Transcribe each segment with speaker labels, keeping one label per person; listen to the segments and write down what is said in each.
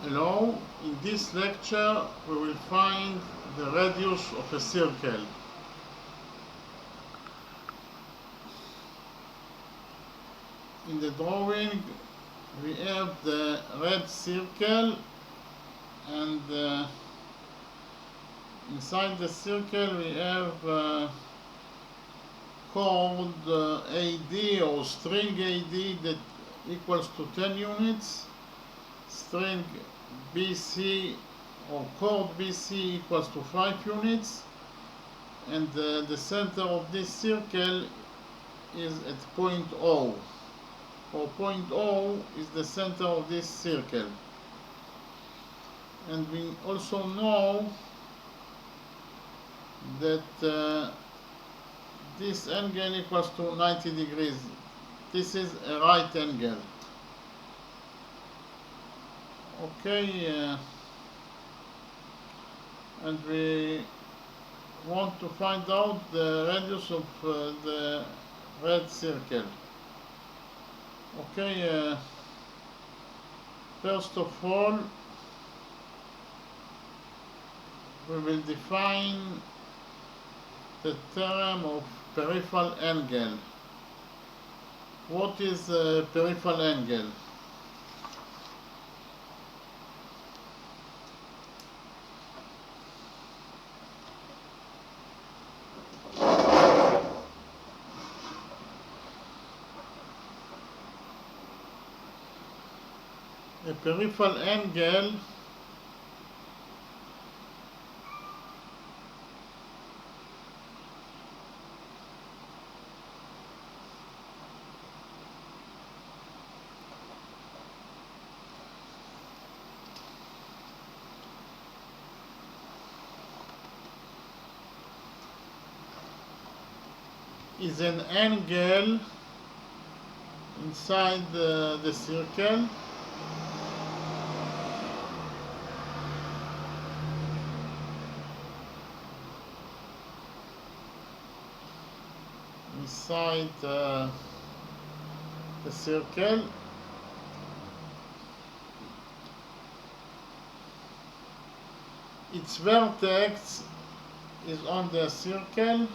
Speaker 1: Hello, in this lecture we will find the radius of a circle. In the drawing we have the red circle and inside the circle we have chord AD or string AD that equals to 10 units, string BC or chord BC equals to 5 units, and the center of this circle is at point O. Or point O is the center of this circle. And we also know that this angle equals to 90 degrees. This is a right angle. Okay, and we want to find out the radius of the red circle. Okay, first of all, we will define the theorem of peripheral angle. What is a peripheral angle? A peripheral angle is an angle inside the circle inside the circle its vertex is on the circle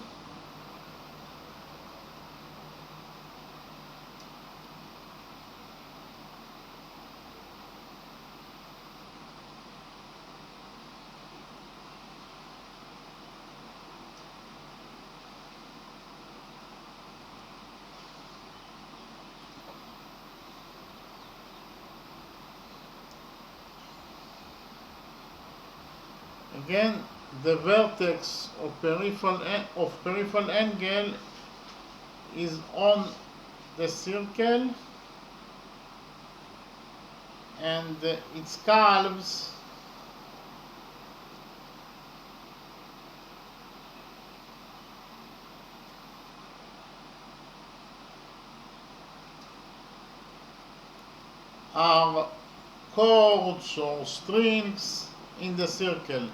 Speaker 1: again. The vertex of peripheral angle is on the circle, and its curves are chords or strings in the circle.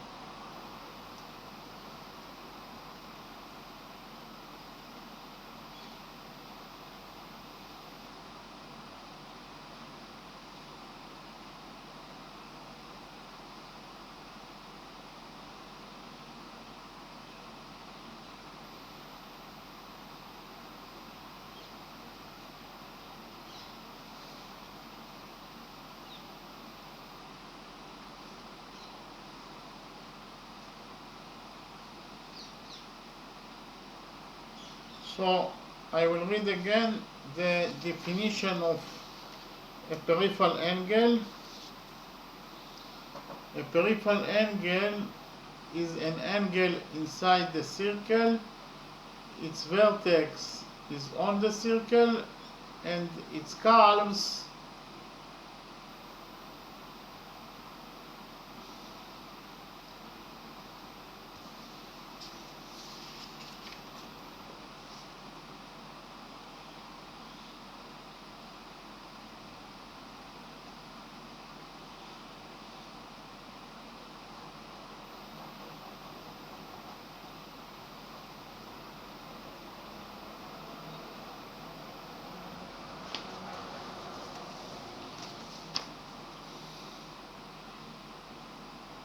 Speaker 1: So I will read again the definition of a peripheral angle. A peripheral angle is an angle inside the circle. Its vertex is on the circle, and its curves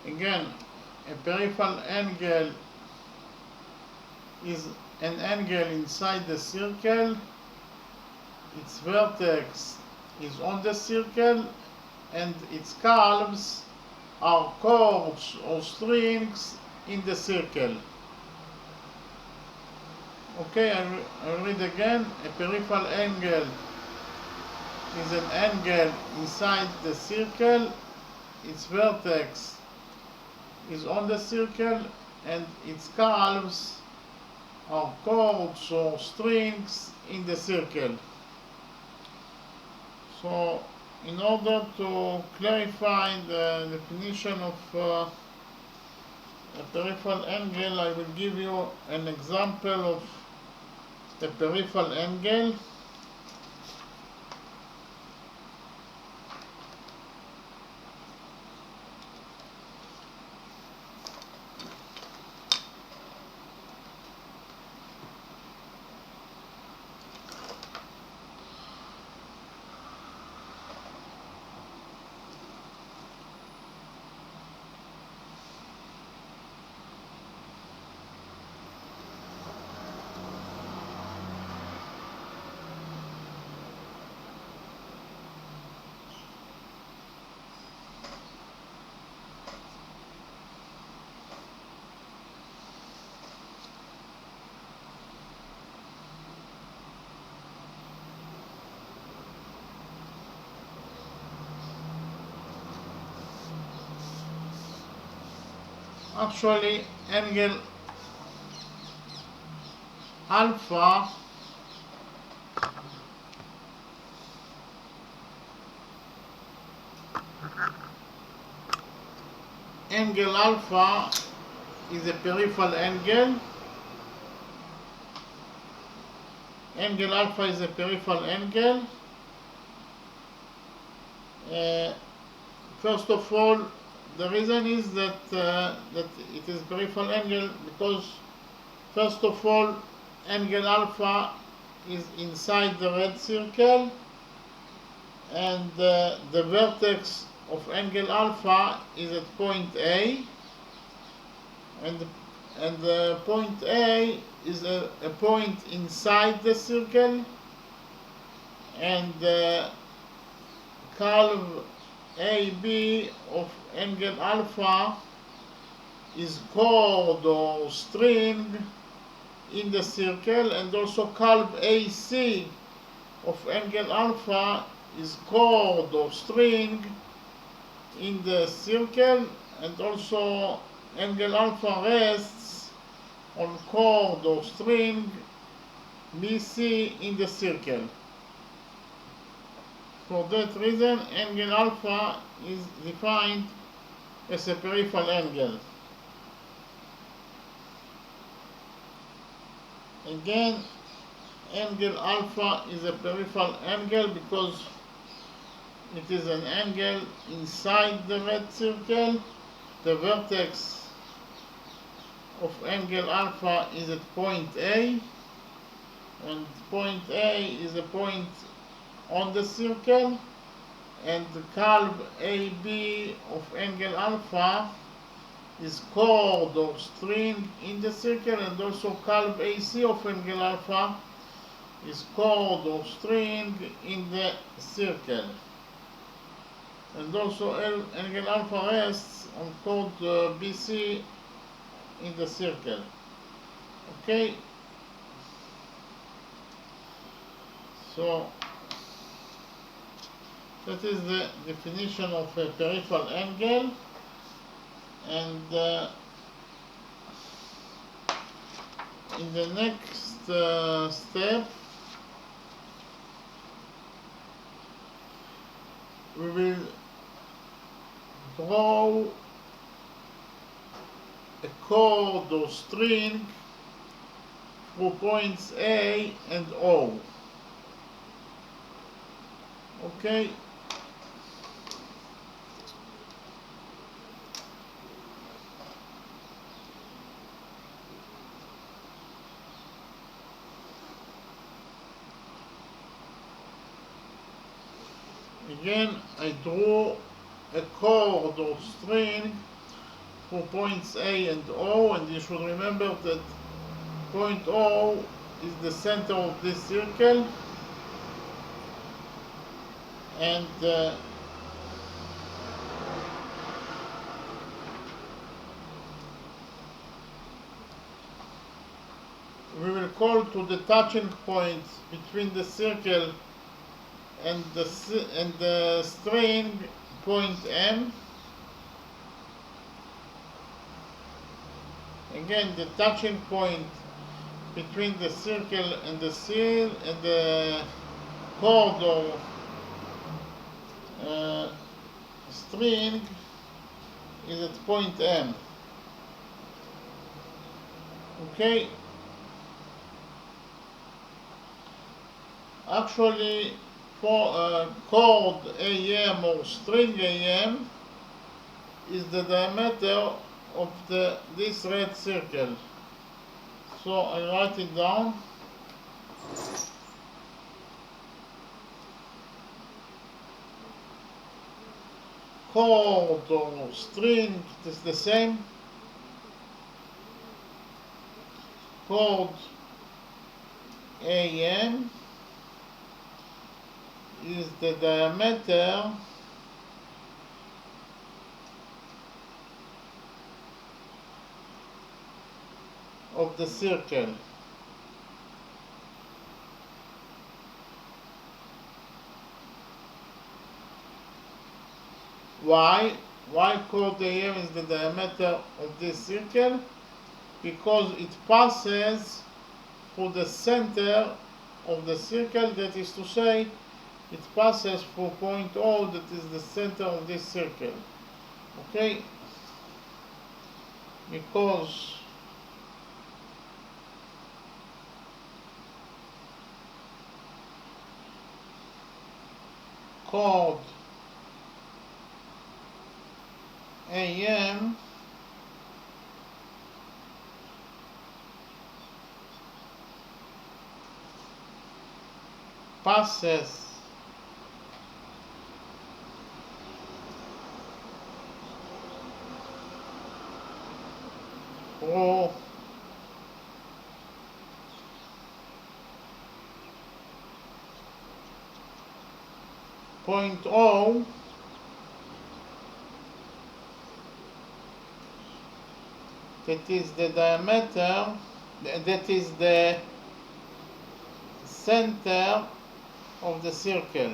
Speaker 1: Again, a peripheral angle is an angle inside the circle. Its vertex is on the circle, and its curves are chords or strings in the circle. Okay, I read again. A peripheral angle is an angle inside the circle. Its vertex is on the circle, and its curves are chords or strings in the circle. So, in order to clarify the definition of a peripheral angle, I will give you an example of the peripheral angle. Actually, angle alpha is a peripheral angle. Angle alpha is a peripheral angle. First of all, the reason is that it is peripheral angle because, first of all, angle alpha is inside the red circle, and the vertex of angle alpha is at point A, and the point A is a point inside the circle, and the curve AB of angle alpha is chord or string in the circle, and also curve AC of angle alpha is chord or string in the circle, and also angle alpha rests on chord or string BC in the circle. For that reason, angle alpha is defined as a peripheral angle. Again, angle alpha is a peripheral angle because it is an angle inside the red circle. The vertex of angle alpha is at point A, and point A is a point on the circle, and the curve AB of angle alpha is chord or string in the circle, and also curve AC of angle alpha is chord or string in the circle, and also angle alpha rests on chord BC in the circle. Okay, so that is the definition of a peripheral angle, and in the next step we will draw a chord or string through points A and O. Okay. Again, I draw a chord or string for points A and O, and you should remember that point O is the center of this circle, and we will call to the touching point between the circle and the string point M. Again, the touching point between the circle and the seal and the chord or string is at point M. Okay. Actually, for chord AM or string AM is the diameter of this red circle. So I write it down. Chord or string, it is the same. Chord AM is the diameter of the circle. Why? Why chord AM is the diameter of this circle? Because it passes through the center of the circle, that is to say, it passes through point O, that is the center of this circle. Okay? Because chord AM passes through point O, that is the diameter, that is the center of the circle.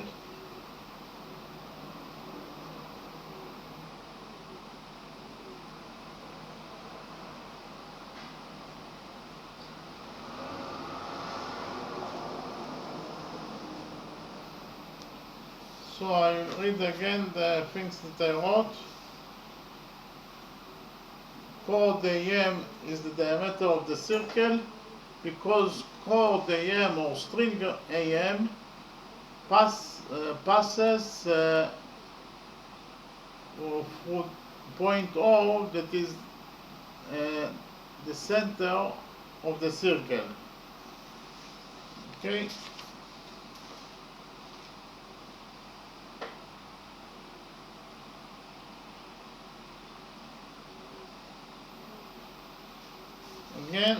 Speaker 1: So I read again the things that I wrote. Chord AM is the diameter of the circle because chord AM or string AM passes through point O, that is the center of the circle. Okay. Again,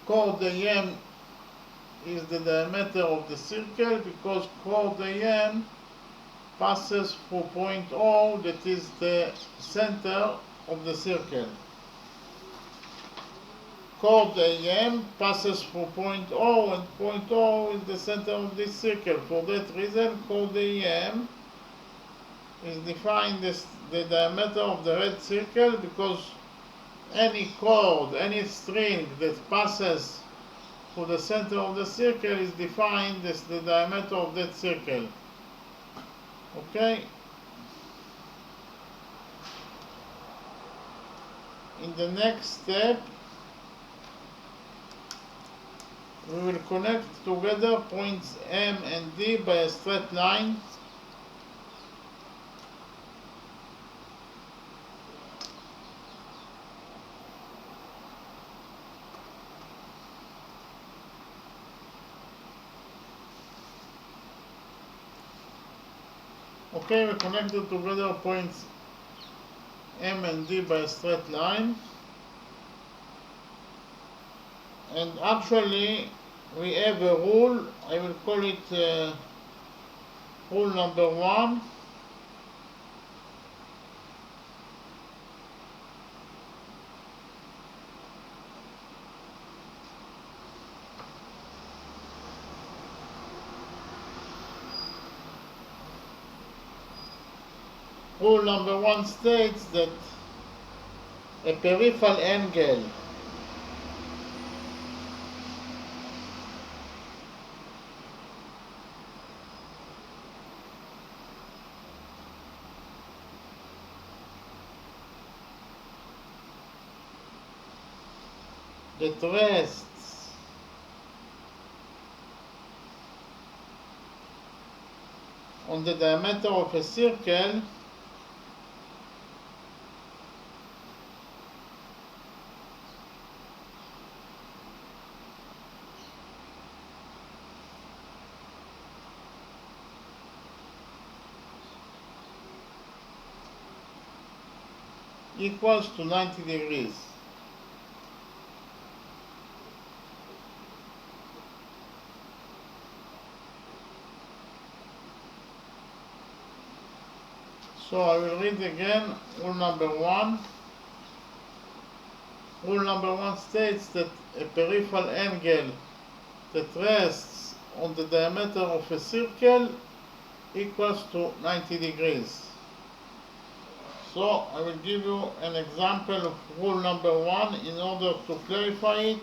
Speaker 1: chord AM is the diameter of the circle because chord AM passes through point O, that is the center of the circle. Chord AM passes through point O, and point O is the center of this circle. For that reason, chord AM is defined as the diameter of the red circle, because any chord, any string that passes through the center of the circle is defined as the diameter of that circle. Okay? In the next step, we will connect together points M and D by a straight line. Okay, we connected together points M and D by a straight line. And actually we have a rule, I will call it rule number 1. Rule number 1 states that a peripheral angle that rests on the diameter of a circle equals to 90 degrees. So I will read again rule number 1. Rule number 1 states that a peripheral angle that rests on the diameter of a circle equals to 90 degrees. So I will give you an example of rule number 1 in order to clarify it.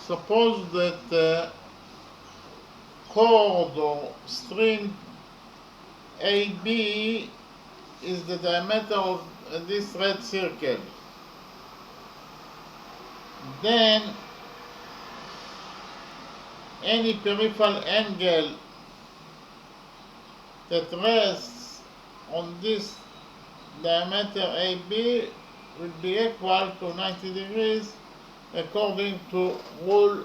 Speaker 1: Suppose that cord or string AB is the diameter of this red circle. Then any peripheral angle that rests on this diameter AB will be equal to 90 degrees according to rule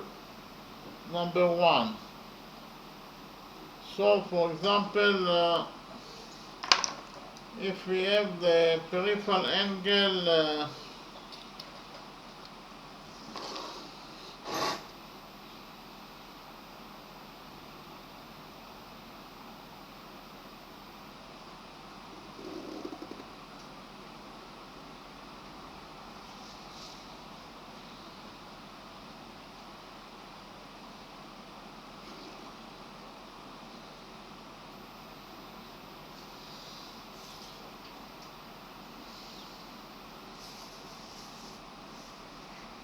Speaker 1: number 1. So for example, if we have the peripheral angle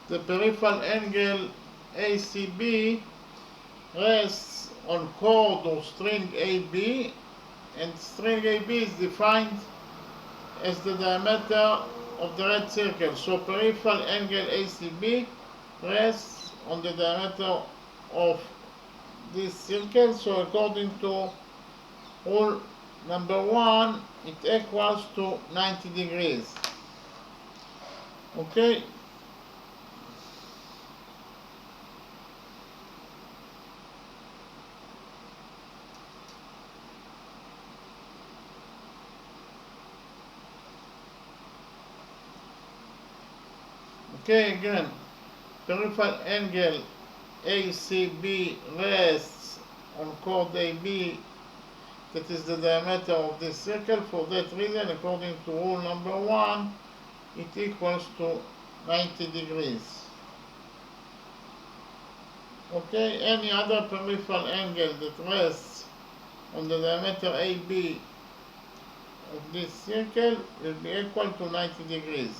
Speaker 1: the peripheral angle ACB rests on cord or string AB, and string AB is defined as the diameter of the red circle. So peripheral angle ACB rests on the diameter of this circle. So according to rule number 1, it equals to 90 degrees. Okay? Okay, again, peripheral angle ACB rests on chord AB, that is the diameter of this circle. For that reason, according to rule number 1, it equals to 90 degrees. Okay, any other peripheral angle that rests on the diameter AB of this circle will be equal to 90 degrees.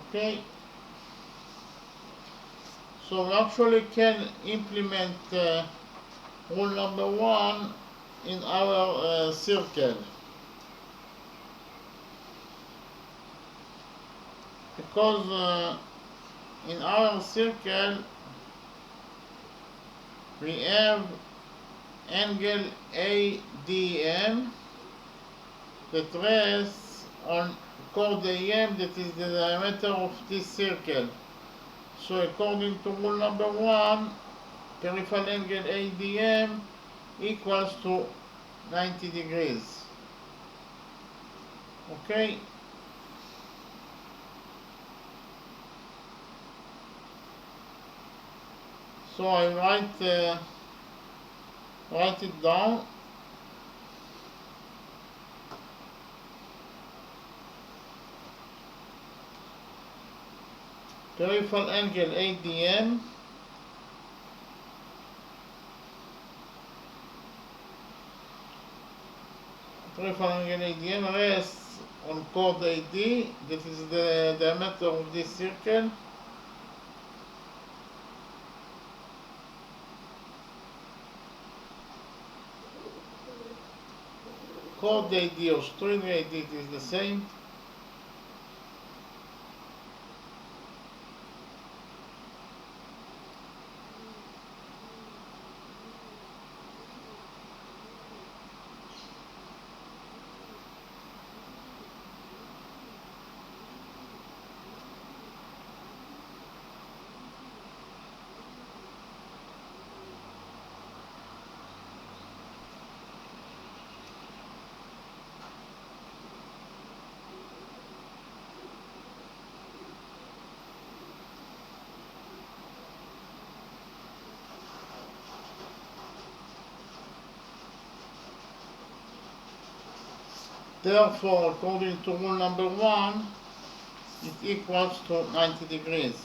Speaker 1: Okay, so we actually can implement rule number 1 in our circle. because in our circle we have angle ADM that rests on chord AM, that is the diameter of this circle. So according to rule number 1, peripheral angle ADM equals to 90 degrees. Okay? So I write it down. Peripheral angle ADM rests on chord AD, that is the diameter of this circle. Chord AD or string AD, it is the same. Therefore, according to rule number 1, it equals to 90 degrees.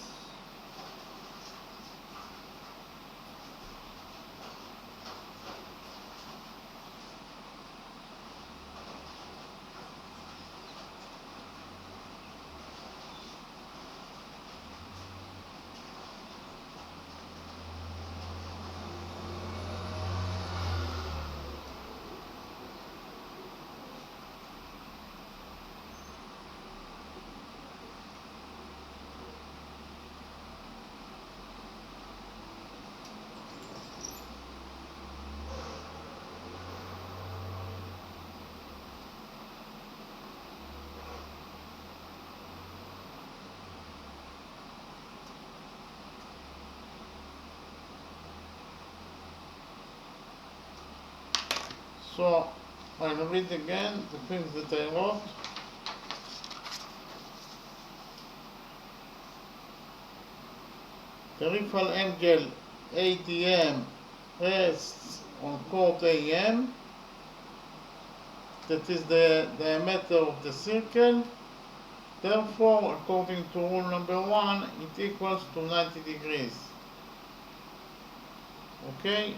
Speaker 1: So I'll read again the things that I wrote. Peripheral angle ADM rests on chord AM, that is the diameter of the circle. Therefore, according to rule number 1, it equals to 90 degrees. Okay?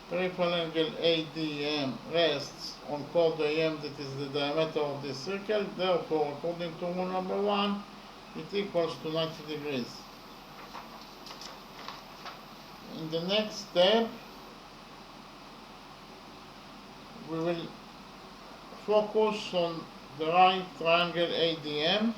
Speaker 1: Peripheral angle ADM rests on chord AM, that is the diameter of the circle. Therefore, according to rule number 1, it equals to 90 degrees. In the next step, we will focus on the right triangle ADM.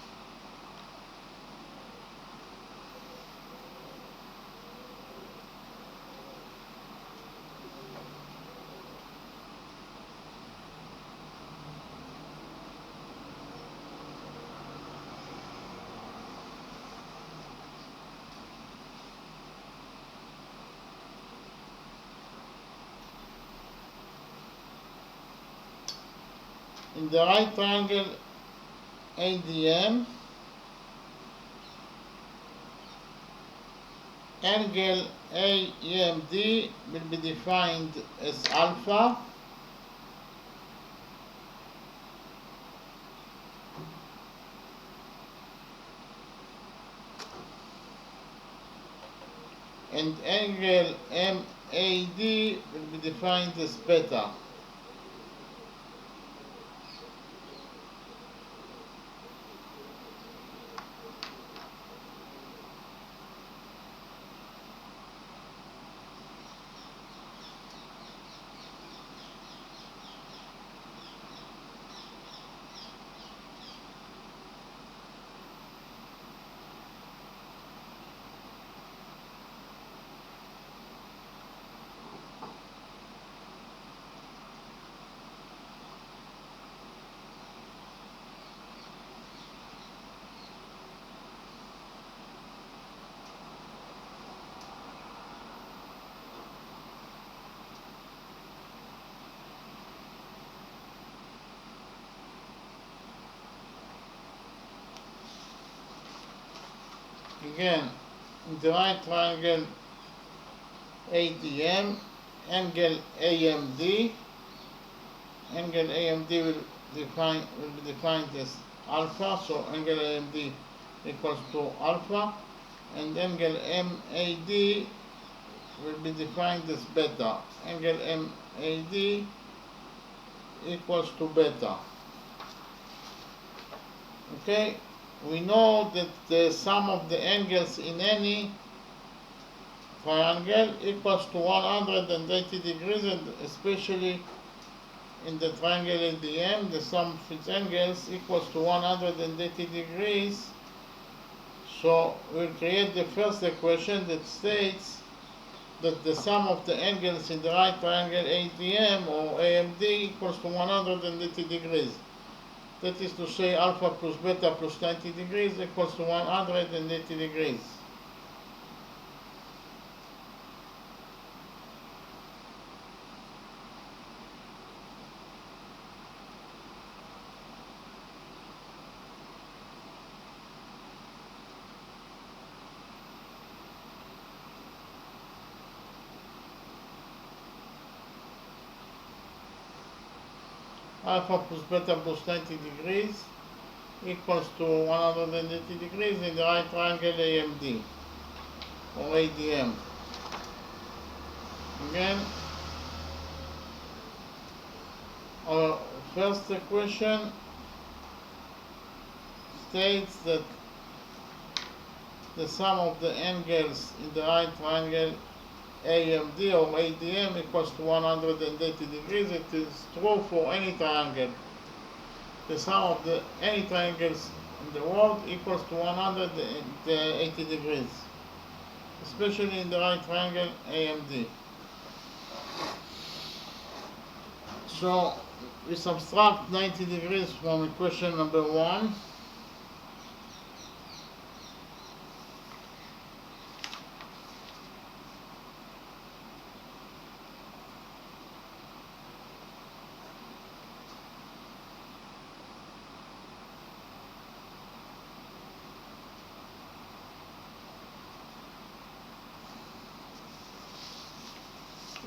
Speaker 1: In the right triangle ADM, angle AEMD will be defined as alpha, and angle MAD will be defined as beta. again, in the right triangle ADM, angle AMD. Angle AMD will be defined as alpha, so angle AMD equals to alpha, and angle MAD will be defined as beta. Angle MAD equals to beta. Okay, we know that the sum of the angles in any triangle equals to 180 degrees, and especially in the triangle ADM, the sum of its angles equals to 180 degrees. So we'll create the first equation that states that the sum of the angles in the right triangle ADM or AMD equals to 180 degrees. That is to say, alpha plus beta plus 90 degrees equals to 180 degrees. Alpha plus beta plus 90 degrees equals to 180 degrees in the right triangle AMD or ADM. Again, our first equation states that the sum of the angles in the right triangle AMD or ADM equals to 180 degrees. It is true for any triangle. The sum of any triangles in the world equals to 180 degrees, especially in the right triangle AMD. So we subtract 90 degrees from equation number 1.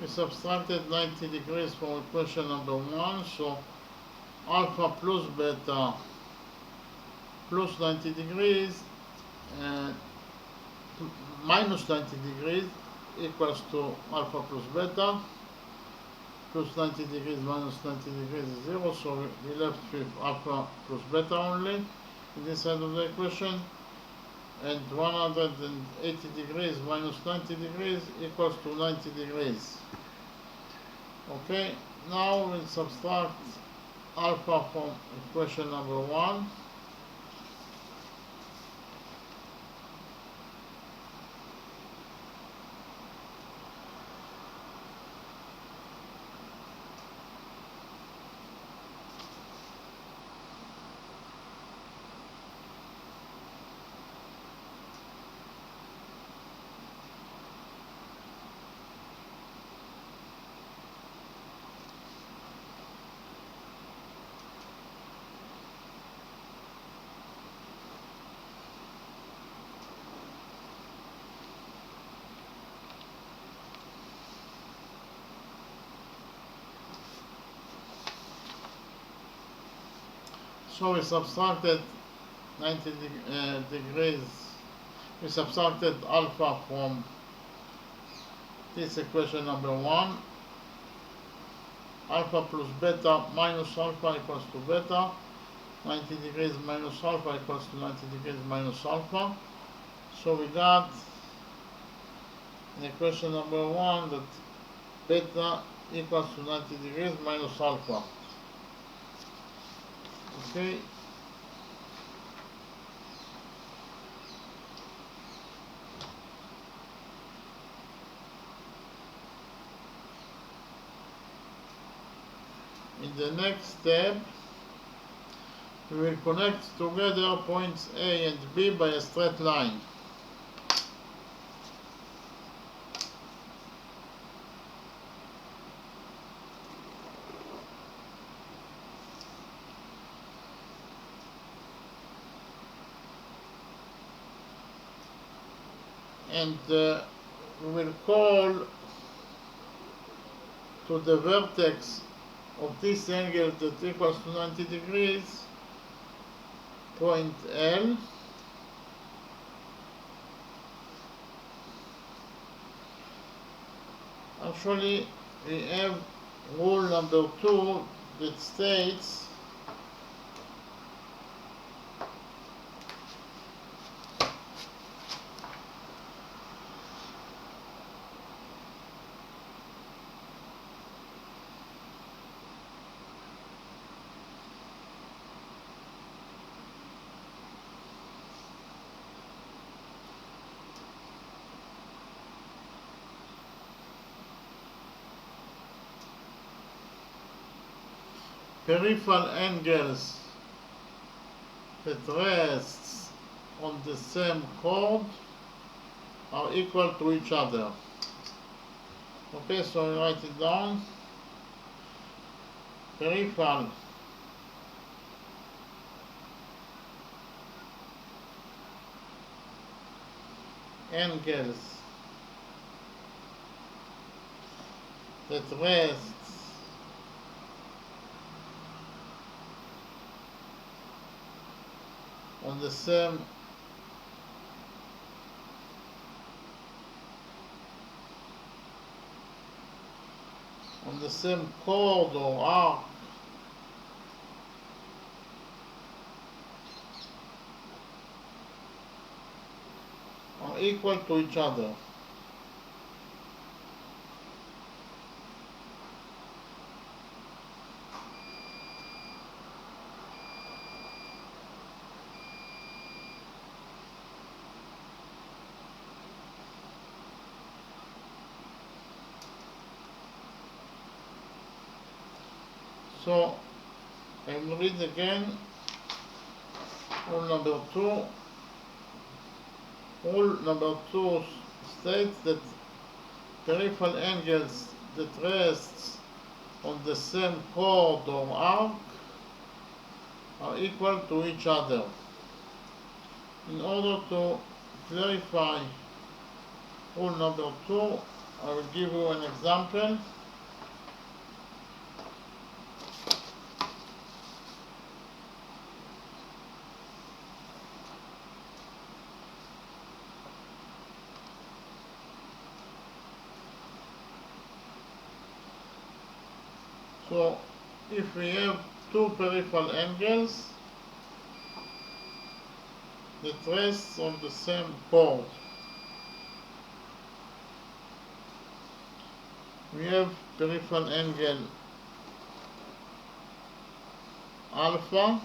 Speaker 1: We subtracted 90 degrees from equation number 1, so alpha plus beta plus 90 degrees and minus 90 degrees equals to alpha plus beta. Plus 90 degrees minus 90 degrees is 0, so we left with alpha plus beta only in this side of the equation. And 180 degrees minus 90 degrees equals to 90 degrees. Okay, now we'll subtract alpha from equation number 1. So we subtracted 90 degrees, we subtracted alpha from this equation number 1. Alpha plus beta minus alpha equals to beta. 90 degrees minus alpha equals to 90 degrees minus alpha. So we got in equation number 1 that beta equals to 90 degrees minus alpha. Okay. In the next step, we will connect together points A and B by a straight line. and we will call to the vertex of this angle that equals to 90 degrees point L. Actually, we have rule number 2 that states peripheral angles that rests on the same chord are equal to each other. Okay, so I write it down. Peripheral angles that rests on the same chord or arc are equal to each other. So I will read again rule number 2. Rule number 2 states that peripheral angles that rests on the same chord or arc are equal to each other. In order to clarify rule number 2, I will give you an example. So if we have two peripheral angles that rest on the same chord, we have peripheral angle alpha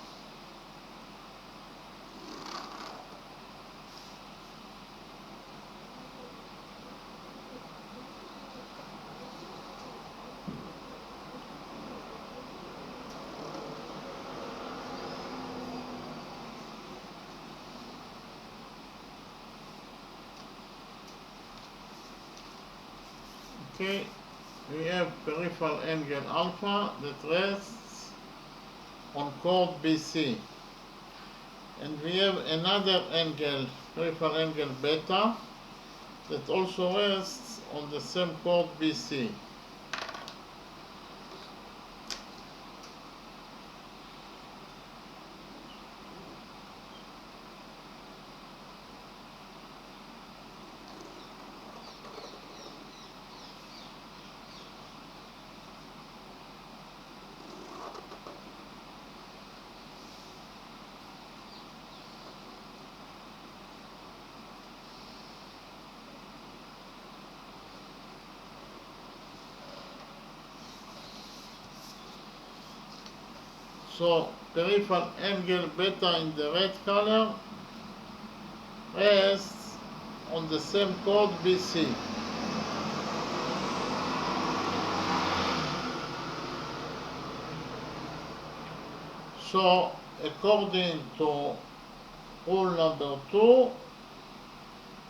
Speaker 1: okay, we have peripheral angle alpha that rests on chord BC, and we have another angle, peripheral angle beta, that also rests on the same chord BC. So peripheral angle beta in the red color rests on the same chord BC. So according to rule number 2,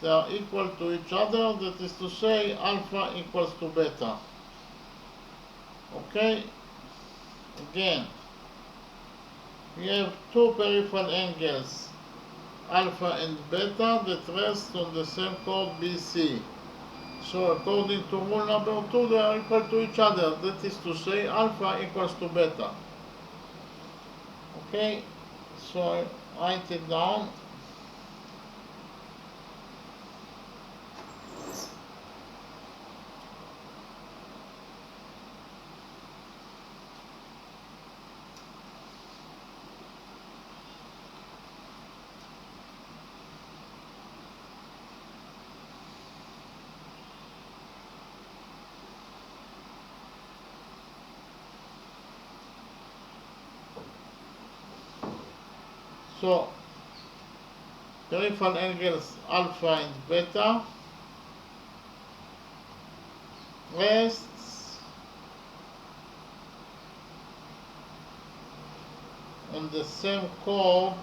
Speaker 1: they are equal to each other, that is to say alpha equals to beta. Okay, again, we have two peripheral angles alpha and beta that rest on the same chord BC. So according to rule number 2, they are equal to each other. That is to say, alpha equals to beta. Okay, so I write it down. So peripheral angles alpha and beta rests on the same chord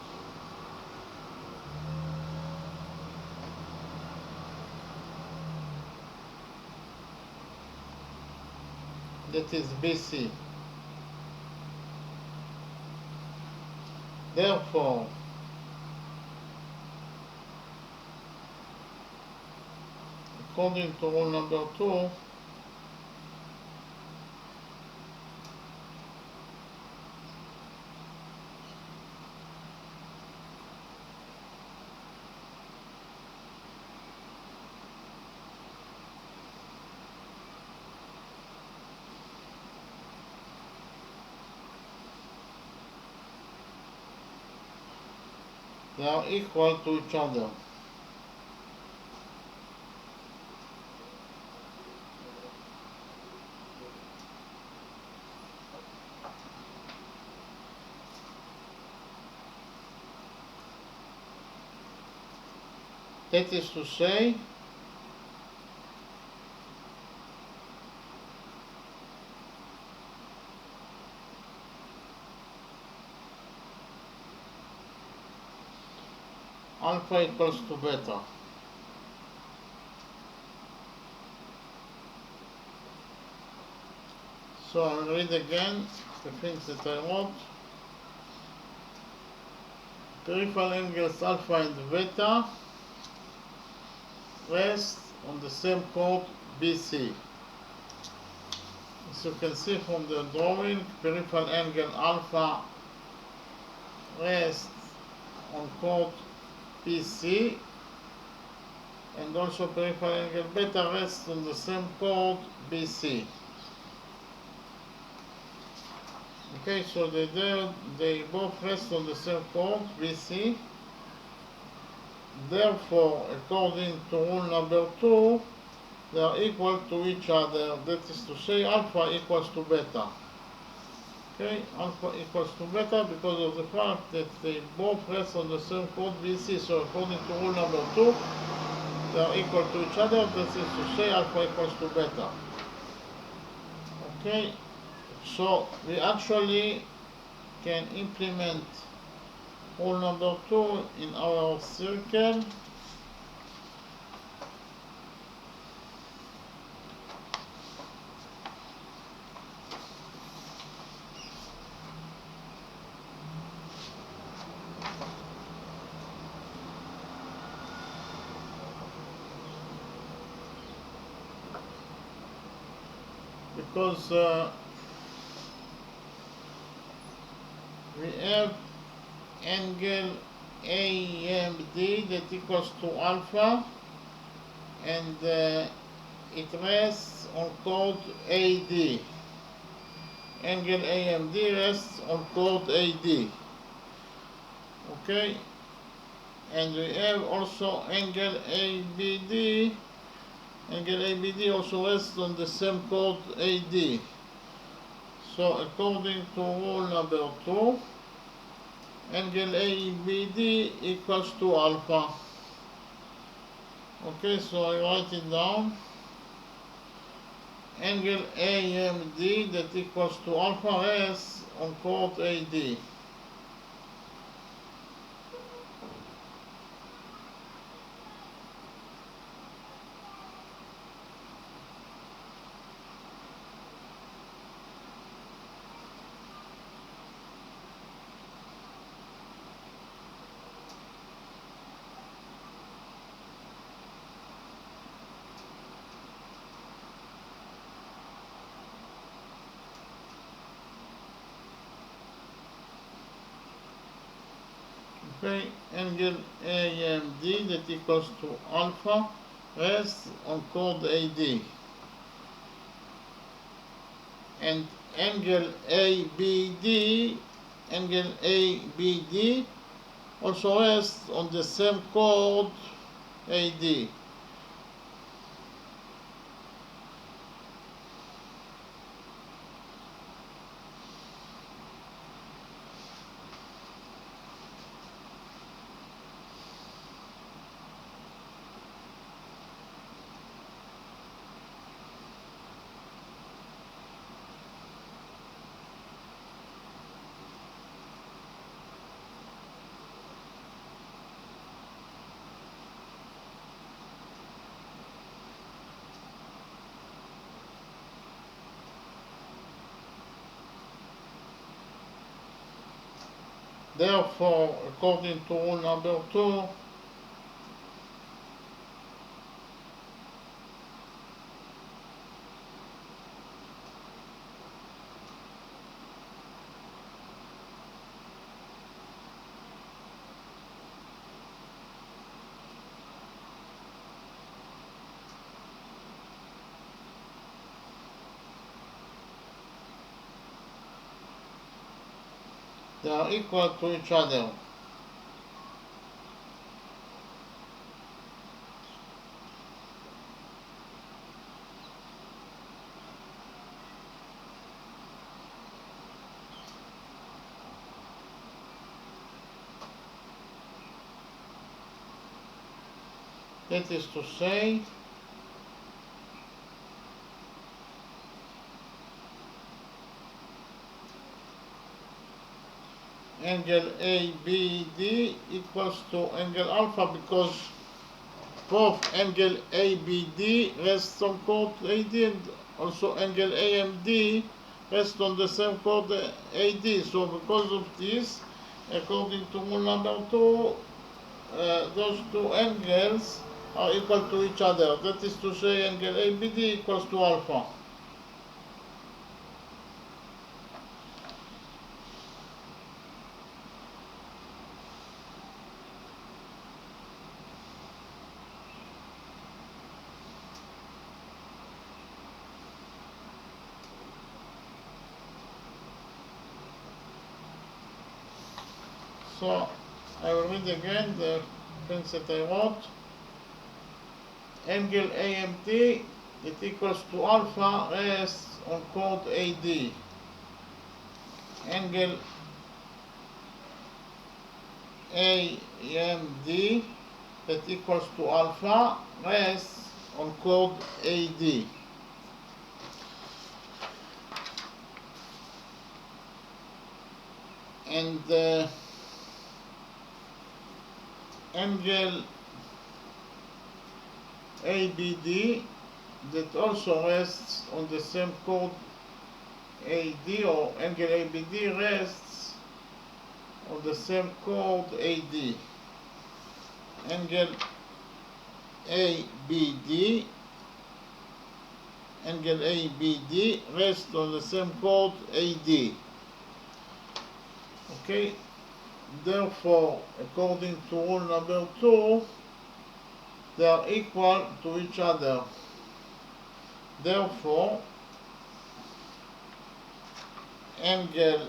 Speaker 1: that is BC. Therefore, according to rule number 2, they are equal to each other. That is to say, alpha equals to beta. So I'll read again the things that I wrote. Peripheral angles alpha and beta rest on the same chord BC. As you can see from the drawing, peripheral angle alpha rests on chord BC, and also peripheral angle beta rests on the same chord BC. Okay, so they both rest on the same chord BC. Therefore, according to rule number 2, they are equal to each other. That is to say, alpha equals to beta. Okay, alpha equals to beta because of the fact that they both rest on the same chord BC. So according to rule number 2, they are equal to each other. That is to say, alpha equals to beta. Okay, so we actually can implement rule number 2 in our circle. Because we have angle AMD that equals to alpha, and it rests on chord AD. Angle AMD rests on chord AD. Okay, and we have also angle ABD. Angle ABD also rests on the same chord AD. So according to rule number 2, angle ABD equals to alpha. Okay, so I write it down. Angle AMD that equals to alpha rests on chord AD. Okay, angle AMD that equals to alpha rests on chord AD. And angle ABD also rests on the same chord AD. Therefore, according to rule number 2, they are equal to each other. That is to say, angle ABD equals to angle alpha because both angle ABD rests on chord AD and also angle AMD rests on the same chord AD. So because of this, according to rule number 2, those two angles are equal to each other. That is to say, angle ABD equals to alpha. So I will read again the things that I wrote. Angle AMD that equals to alpha rests on chord AD. Angle AMD that equals to alpha rests on chord AD. And angle ABD that also rests on the same chord AD, or angle ABD rests on the same chord AD. Angle ABD rests on the same chord AD. Okay, therefore, according to rule number 2, they are equal to each other. Therefore, angle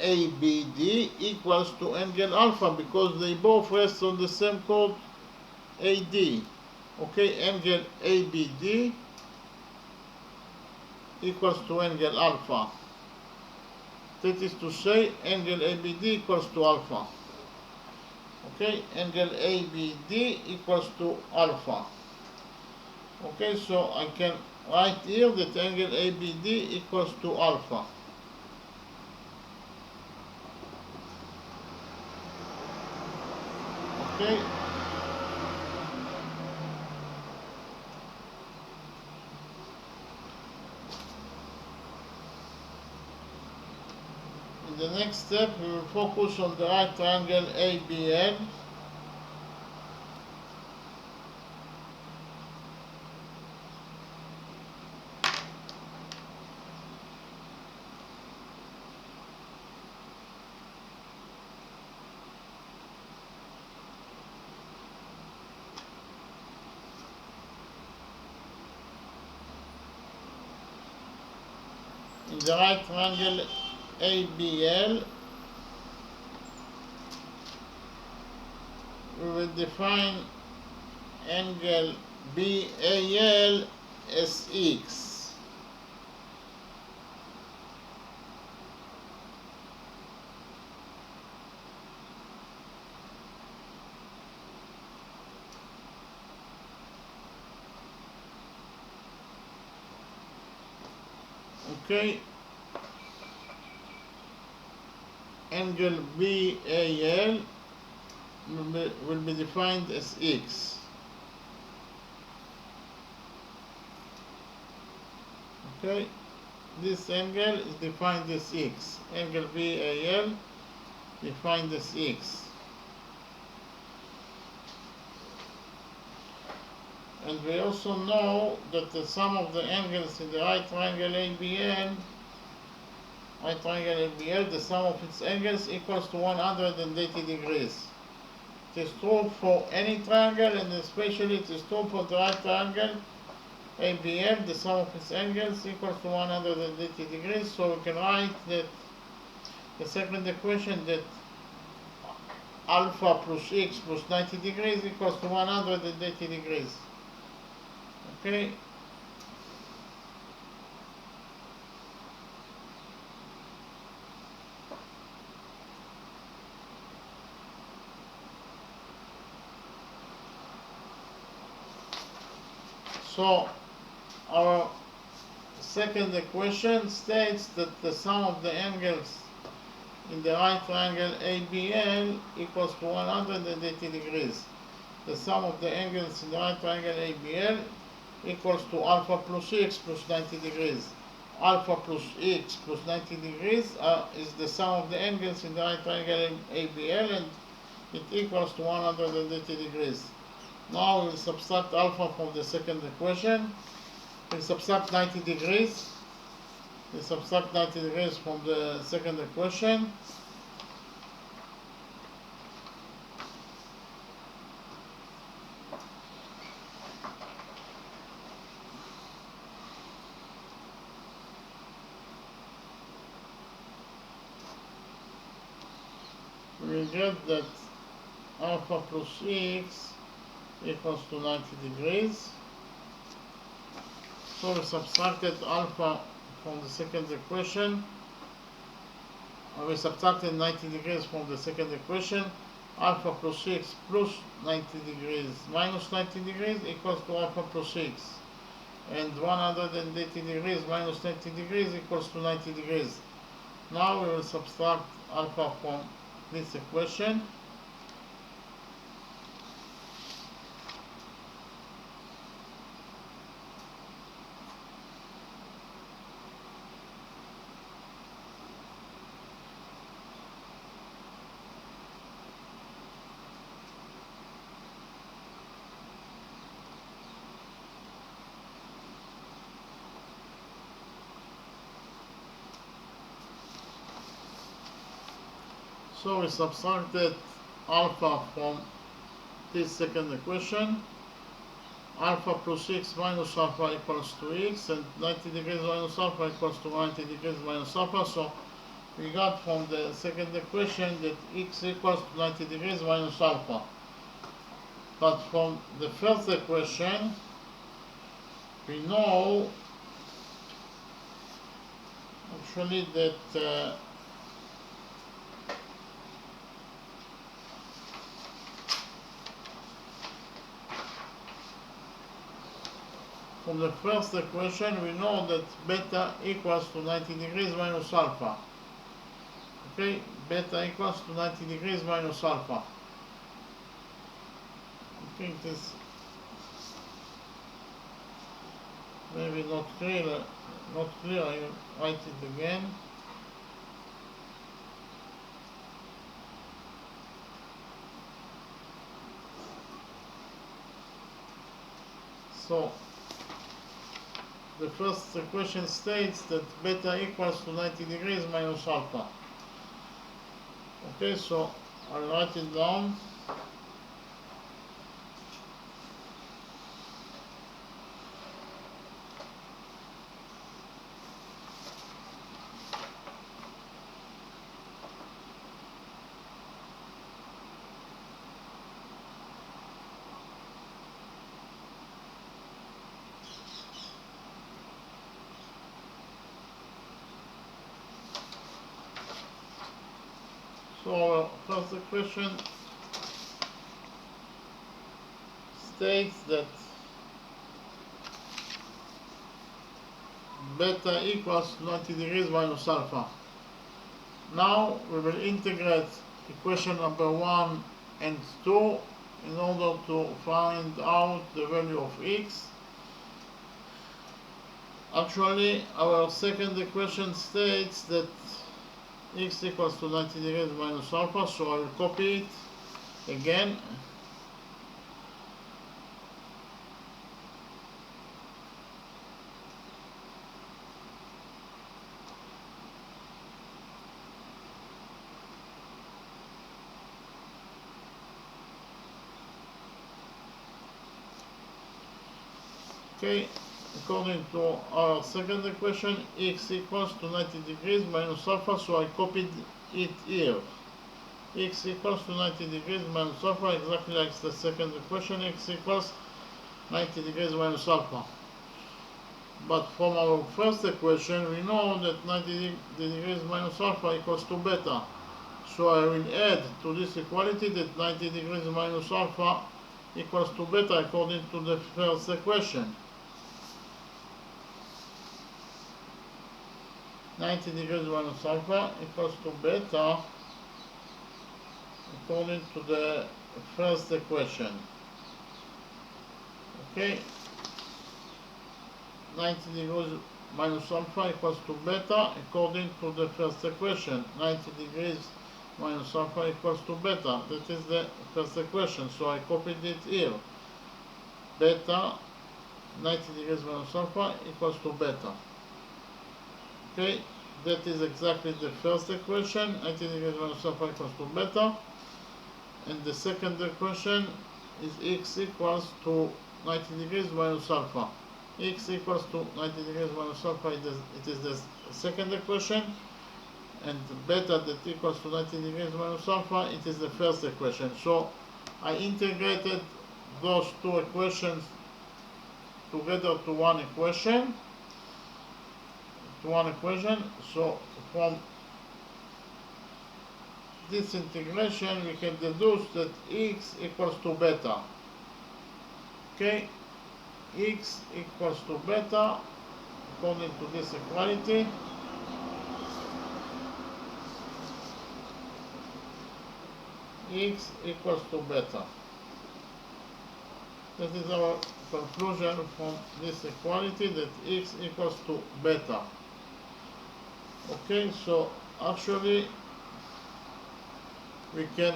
Speaker 1: ABD equals to angle alpha because they both rest on the same chord AD. Okay, angle ABD equals to angle alpha. That is to say, angle ABD equals to alpha. Okay, angle ABD equals to alpha. Okay, so I can write here that angle ABD equals to alpha. Okay. In the next step, we will focus on the right triangle ABL. in the right triangle ABL, we will define angle BAL as X. Okay, angle BAL will be defined as X. Okay, this angle is defined as X. Angle BAL defined as X. And we also know that the sum of the angles in the right triangle ABL, the sum of its angles equals to 180 degrees. It is true for any triangle, and especially it is true for the right triangle ABL, the sum of its angles equals to 180 degrees. So we can write that the second equation, that alpha plus x plus 90 degrees equals to 180 degrees. Okay. So our second equation states that the sum of the angles in the right triangle ABL equals to 180 degrees. The sum of the angles in the right triangle ABL equals to alpha plus x plus 90 degrees. Alpha plus x plus 90 degrees is the sum of the angles in the right triangle ABL, and it equals to 180 degrees. Now we will subtract alpha from the second equation. We subtract 90 degrees. We subtract 90 degrees from the second equation. We get that alpha plus x equals to 90 degrees. So we subtracted alpha from the second equation. We subtracted 90 degrees from the second equation. Alpha plus x plus 90 degrees minus 90 degrees equals to alpha plus x. And 180 degrees minus 90 degrees equals to 90 degrees. Now we will subtract alpha from this equation. So we subtracted alpha from this second equation. Alpha plus x minus alpha equals to x, and 90 degrees minus alpha equals to 90 degrees minus alpha. So we got from the second equation that x equals to 90 degrees minus alpha. But from the first equation, we know actually that from the first equation, we know that beta equals to 90 degrees minus alpha. Okay, beta equals to 90 degrees minus alpha. Okay, it is maybe not clear. I will write it again. So the first equation states that beta equals to 90 degrees minus alpha. Okay, so I'll write it down. So our first equation states that beta equals 90 degrees minus alpha. Now we will integrate equation number 1 and 2 in order to find out the value of x. Actually, our second equation states that x equals to 90 degrees minus alpha, so I will copy it again. Okay, according to our second equation, x equals to 90 degrees minus alpha, so I copied it here. X equals to 90 degrees minus alpha, exactly like the second equation, x equals 90 degrees minus alpha. But from our first equation, we know that 90 degrees minus alpha equals to beta. So I will add to this equality that 90 degrees minus alpha equals to beta according to the first equation. 90 degrees minus alpha equals to beta according to the first equation. Okay, 90 degrees minus alpha equals to beta according to the first equation. 90 degrees minus alpha equals to beta. That is the first equation, so I copied it here. Beta 90 degrees minus alpha equals to beta. Okay, that is exactly the first equation. 90 degrees minus alpha equals to beta. And the second equation is x equals to 90 degrees minus alpha. X equals to 90 degrees minus alpha, it is the second equation, and beta that equals to 90 degrees minus alpha, it is the first equation. So I integrated those two equations together to one equation. So from this integration we can deduce that x equals to beta. Okay, x equals to beta according to this equality. X equals to beta. That is our conclusion from this equality, that x equals to beta. Okay, so actually we can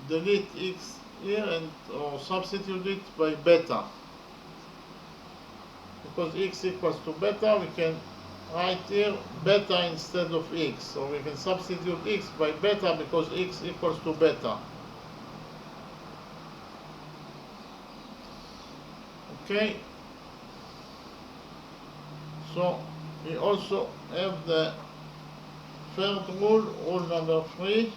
Speaker 1: delete x here and or substitute it by beta. Because x equals to beta, we can write here beta instead of x. So we can substitute x by beta because x equals to beta. Okay. So we also have the third rule, rule number 3.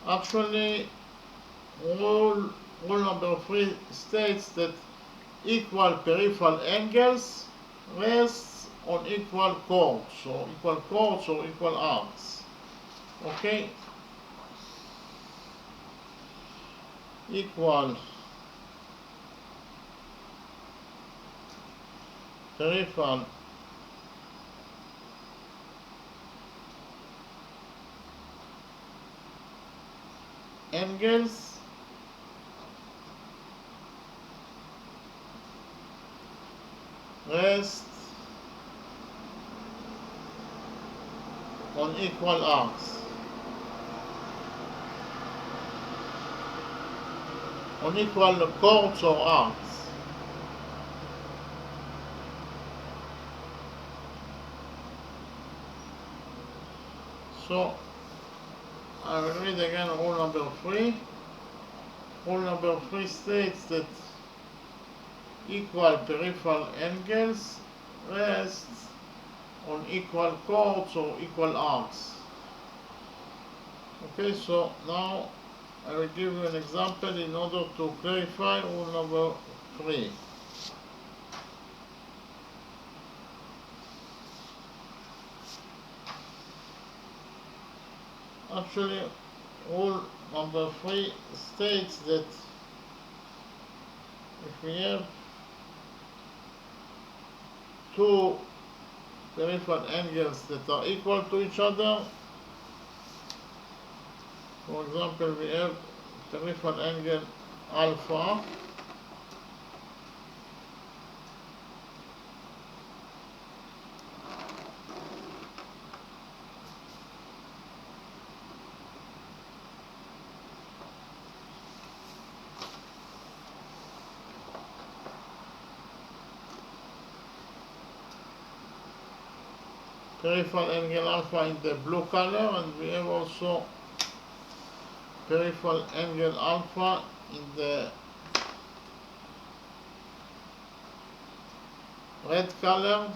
Speaker 1: Actually, rule number 3 states that equal peripheral angles rests on equal chords, or equal arcs. Okay? Equal peripheral angles rest on equal arcs. On equal chords or arcs. So I will read again rule number 3. Rule number 3 states that equal peripheral angles rests on equal chords or equal arcs. Okay, so now I will give you an example in order to clarify rule number 3. Actually, rule number 3 states that if we have two peripheral angles that are equal to each other, for example, we have peripheral angle alpha peripheral angle alpha in the blue color, and we have also peripheral angle alpha in the red color.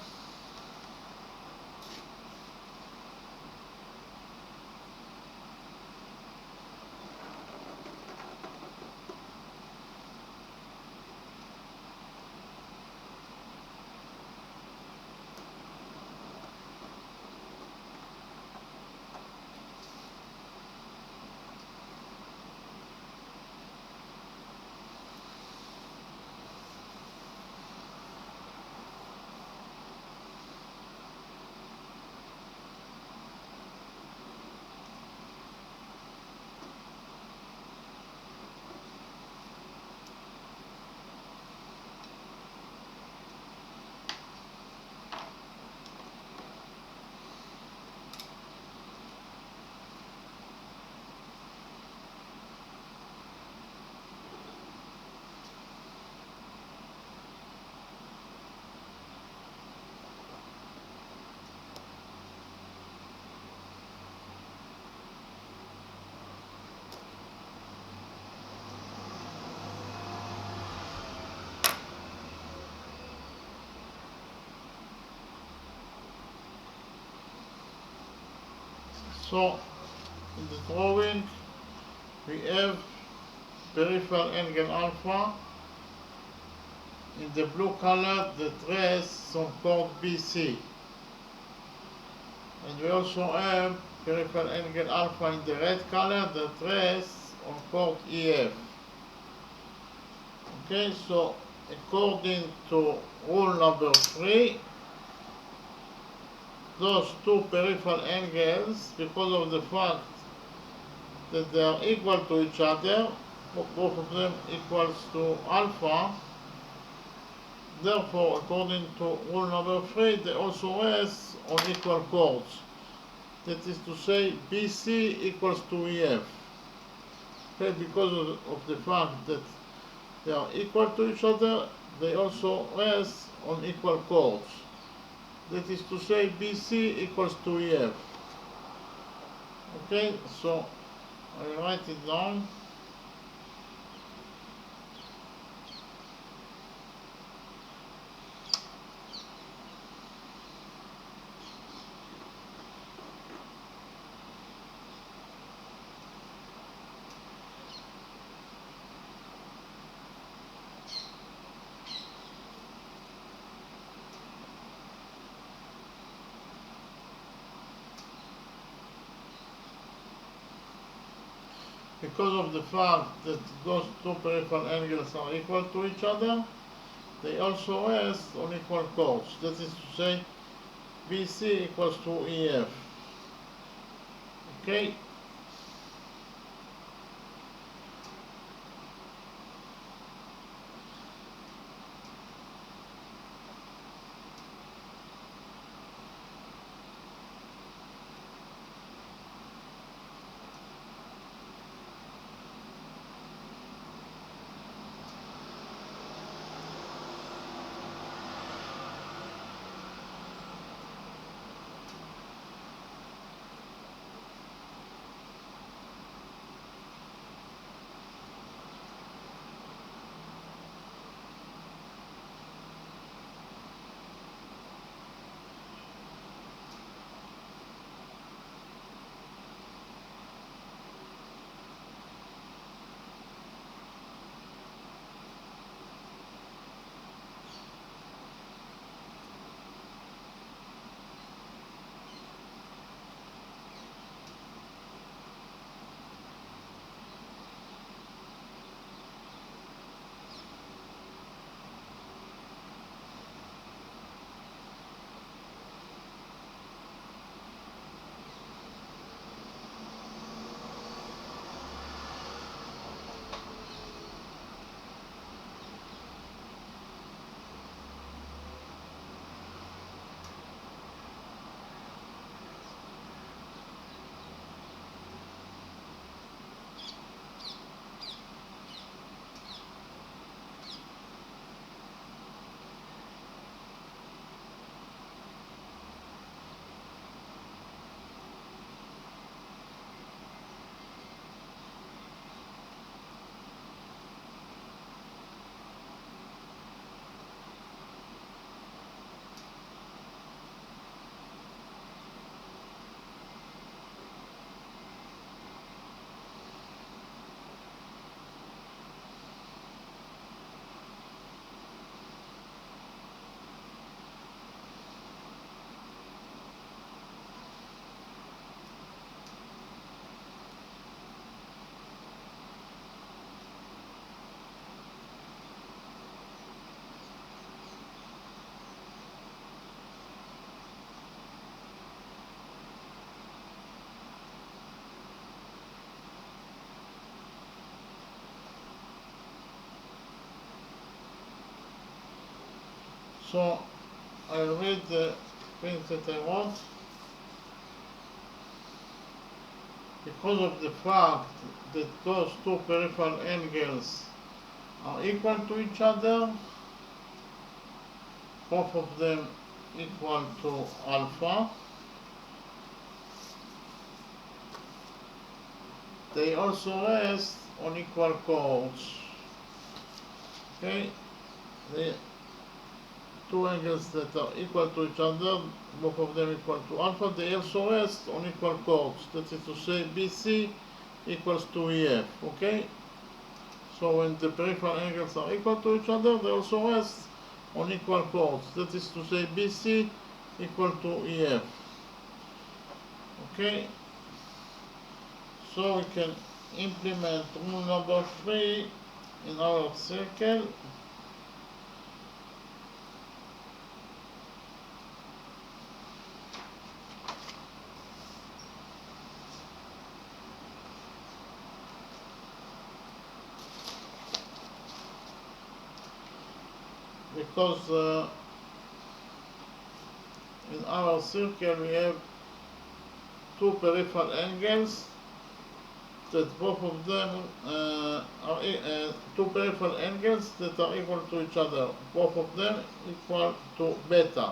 Speaker 1: So in the drawing we have peripheral angle alpha in the blue color that rests on chord BC, and we also have peripheral angle alpha in the red color that rests on chord EF. Okay, so according to rule number 3, those two peripheral angles, because of the fact that they are equal to each other, both of them equals to alpha, therefore according to rule number 3 they also rest on equal chords. That is to say, BC equals to EF. Okay, because of the fact that they are equal to each other, they also rest on equal chords. That is to say, BC equals to EF. Okay, so I will write it down. Because of the fact that those two peripheral angles are equal to each other, they also rest on equal chords. That is to say, BC equals to EF. Okay? So I'll read the things that I wrote. Because of the fact that those two peripheral angles are equal to each other, both of them equal to alpha, they also rest on equal chords. Okay, the two angles that are equal to each other, both of them equal to alpha, they also rest on equal chords. That is to say, BC equals to EF. Okay, so when the peripheral angles are equal to each other, they also rest on equal chords. That is to say, BC equal to EF. Okay, so we can implement rule number 3 in our circle. Because in our circle we have two peripheral angles that both of them are two peripheral angles that are equal to each other, both of them equal to beta.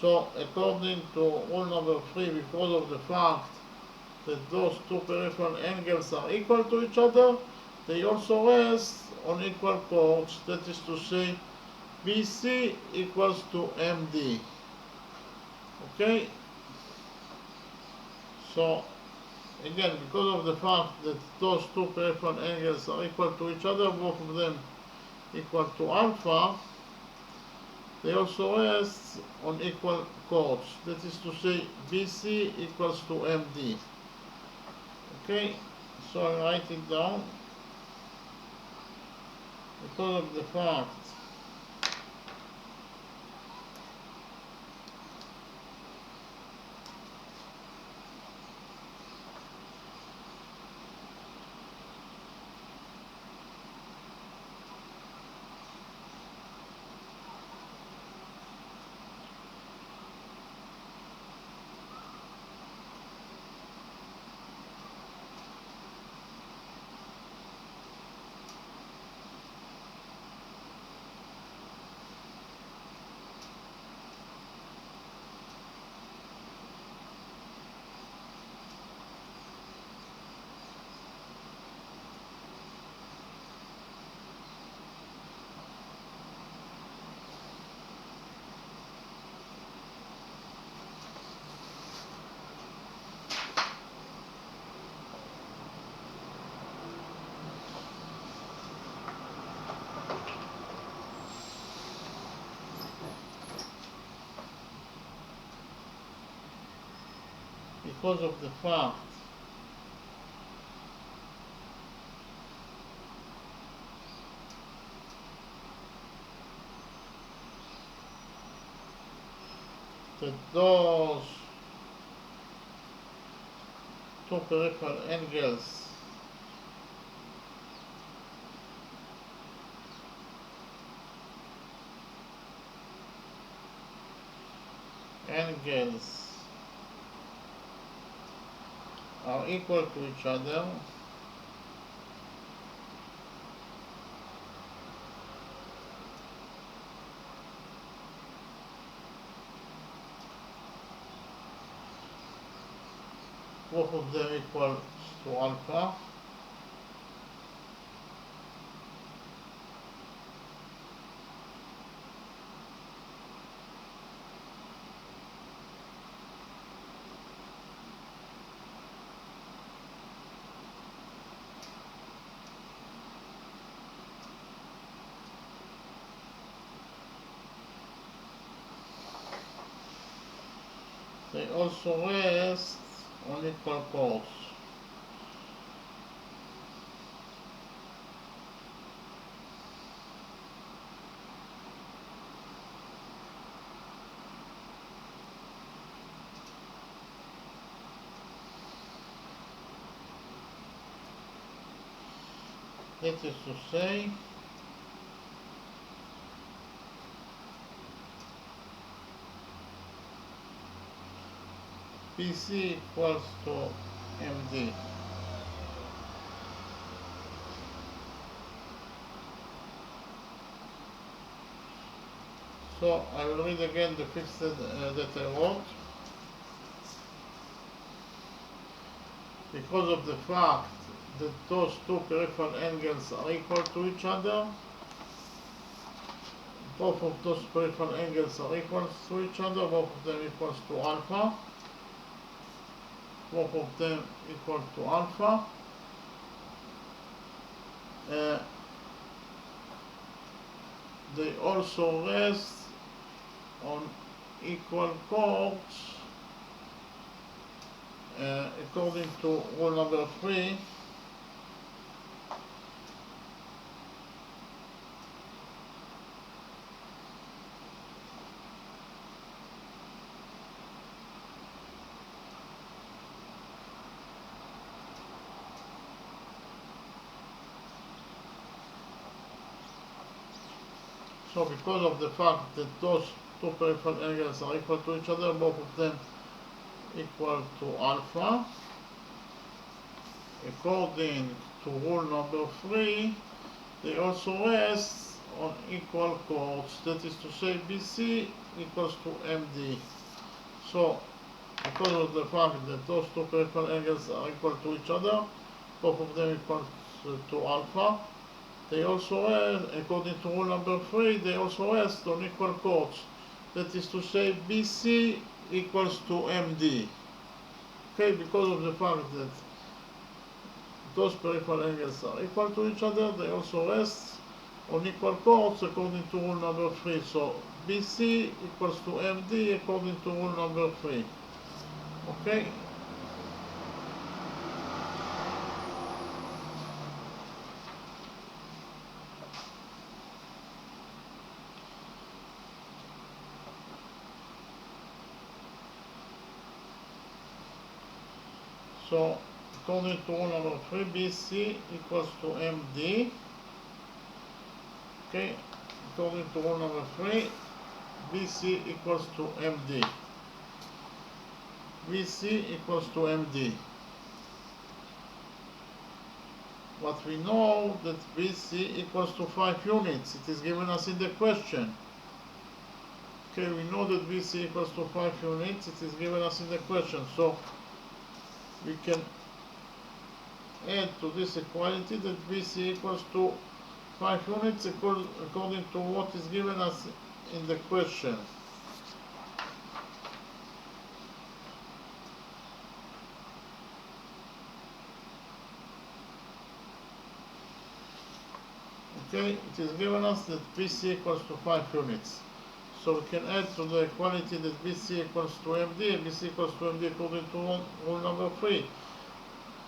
Speaker 1: So according to rule number 3, because of the fact that those two peripheral angles are equal to each other, they also rest on equal chords. That is to say, BC equals to MD. Okay, so again, because of the fact that those two peripheral angles are equal to each other, both of them equal to alpha, they also rest on equal chords. That is to say, BC equals to MD. Okay, so I write it down. Because of the fact because of the fact that those two peripheral angles are equal to each other, both of them equal to alpha, they also rest on equal chords. That is to say, BC equals to MD. So I will read again the fixed that I wrote. Because of the fact that those two peripheral angles are equal to each other, both of those peripheral angles are equal to each other, both of them equals to alpha, both of them equal to alpha. They also rest on equal chords according to rule number 3. So because of the fact that those two peripheral angles are equal to each other, both of them equal to alpha, according to rule number 3, they also rest on equal chords. That is to say, BC equals to MD. So, because of the fact that those two peripheral angles are equal to each other, both of them equal to alpha, they also rest, according to rule number 3, they also rest on equal chords. That is to say, BC equals to MD. Okay, because of the fact that those peripheral angles are equal to each other, they also rest on equal chords according to rule number 3. So BC equals to MD according to rule number 3. Okay? So according to rule number 3, BC equals to MD. Okay? According to rule number 3, BC equals to MD. BC equals to MD. But we know that BC equals to 5 units. It is given us in the question. Okay, we know that BC equals to 5 units. It is given us in the question. So we can add to this equality that BC equals to 5 units according to what is given us in the question. Okay, it is given us that BC equals to 5 units. So we can add to the equality that BC equals to MD and BC equals to MD according to rule number 3.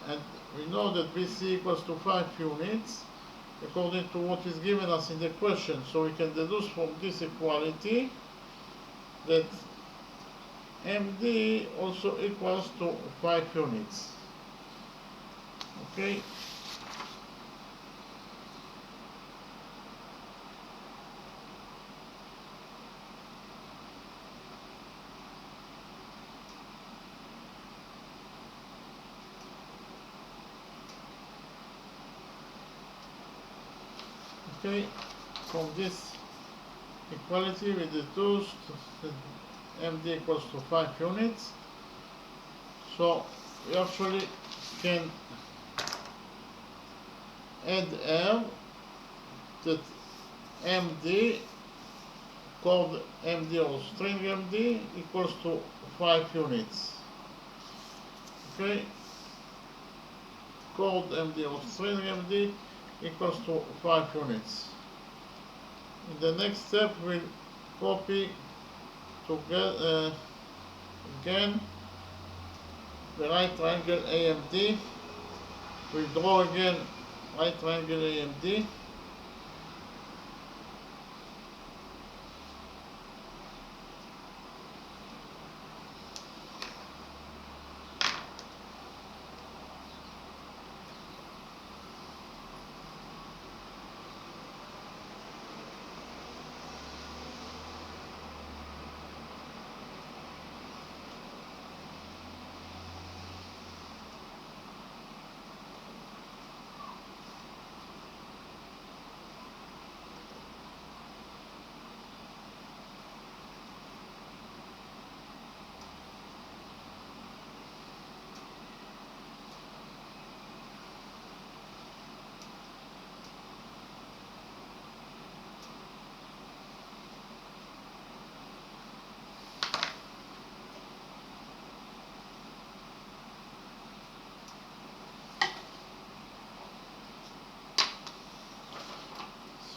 Speaker 1: And we know that BC equals to 5 units according to what is given us in the question. So we can deduce from this equality that MD also equals to 5 units. Okay? Okay, from this equality we deduced that MD equals to 5 units. So we actually can add R that MD, called MD or string MD, equals to 5 units. Okay, called MD or string MD equals to 5 units. In the next step, we'll copy to again the right triangle AMD. We'll draw again right triangle AMD.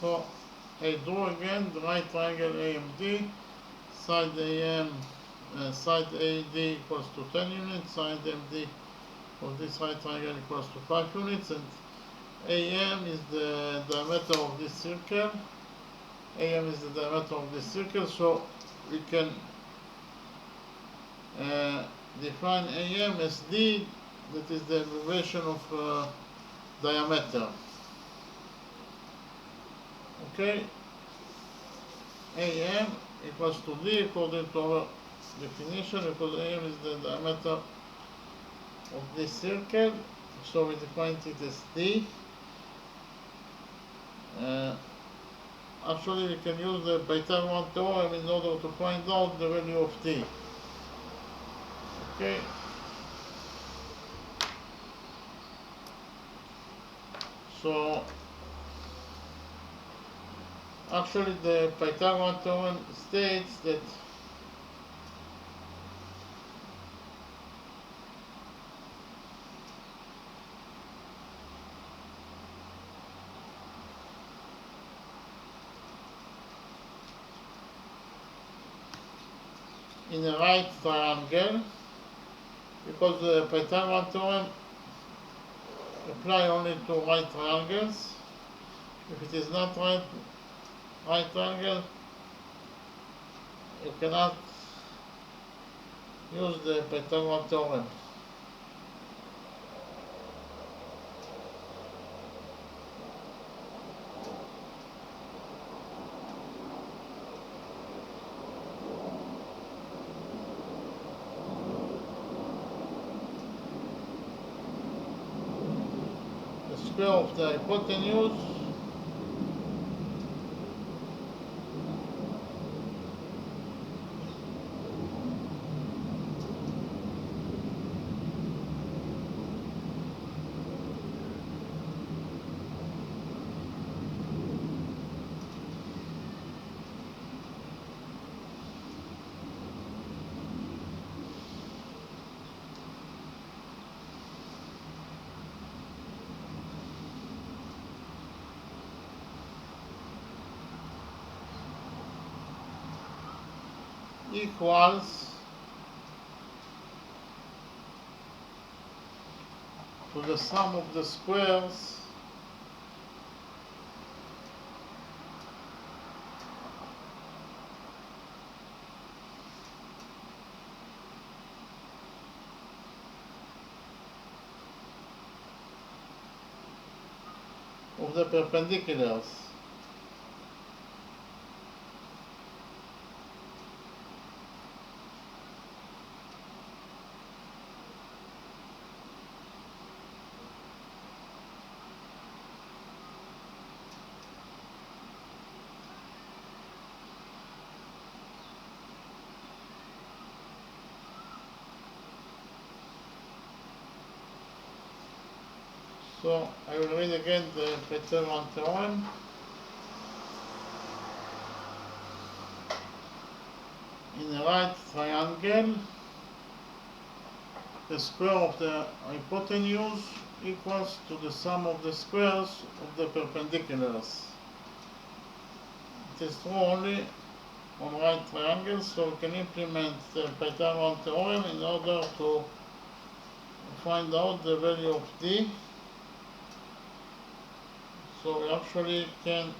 Speaker 1: So I draw again the right triangle AMD, side AM, side AD equals to 10 units, side MD of this right triangle equals to 5 units, and AM is the diameter of this circle. AM is the diameter of this circle, so we can define AM as D, that is the abbreviation of diameter. Okay, AM equals to D according to our definition, because AM is the diameter of this circle, so we define it as D. Actually, we can use the Pythagorean theorem in order to find out the value of D. Okay. So, actually the Pythagorean theorem states that in a right triangle, because the Pythagorean theorem apply only to right triangles. If it is not right triangle, you cannot use the Pythagorean theorem. The square of the hypotenuse equals to the sum of the squares of the perpendiculars. So I will read again the Pythagorean theorem. In a right triangle, the square of the hypotenuse equals to the sum of the squares of the perpendiculars. It is true only on right triangles, so we can implement the Pythagorean theorem in order to find out the value of D. So we actually can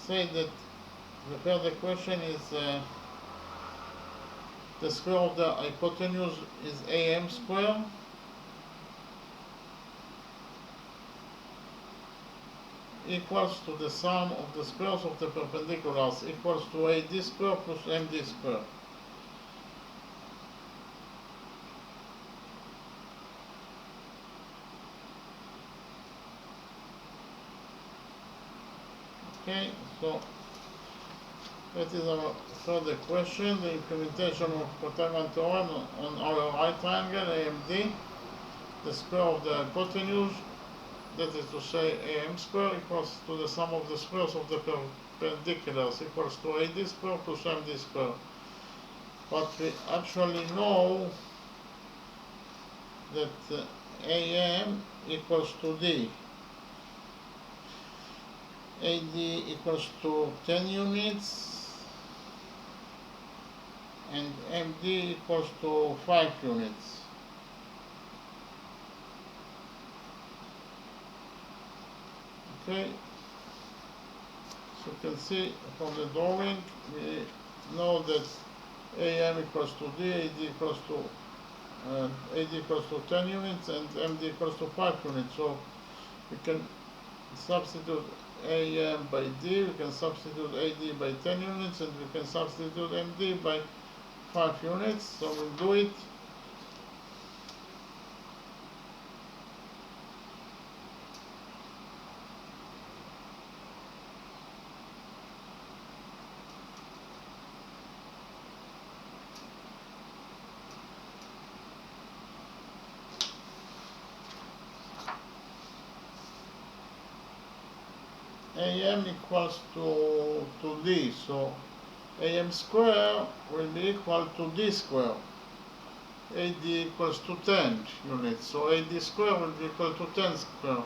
Speaker 1: say that the third equation is the square of the hypotenuse is AM square equals to the sum of the squares of the perpendiculars equals to AD square plus MD square. Okay, so that is our third equation, the implementation of Pythagorean theorem on our right triangle AMD. The square of the hypotenuse, that is to say AM square, equals to the sum of the squares of the perpendiculars equals to AD square plus MD square. But we actually know that AM equals to D. AD equals to 10 units and MD equals to 5 units. Okay, so you can see from the drawing we know that AM equals to D, AD equals to 10 units and MD equals to 5 units. So we can substitute AM by D, we can substitute AD by 10 units, and we can substitute MD by 5 units. So we'll do it. AM equals to D, so AM square will be equal to D square. AD equals to 10 units, so AD square will be equal to 10 square.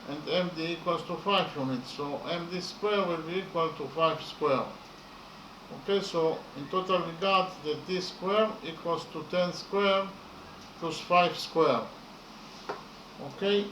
Speaker 1: And MD equals to 5 units, so MD square will be equal to 5 square. Okay, so in total we got that D square equals to 10 square plus 5 square. Okay.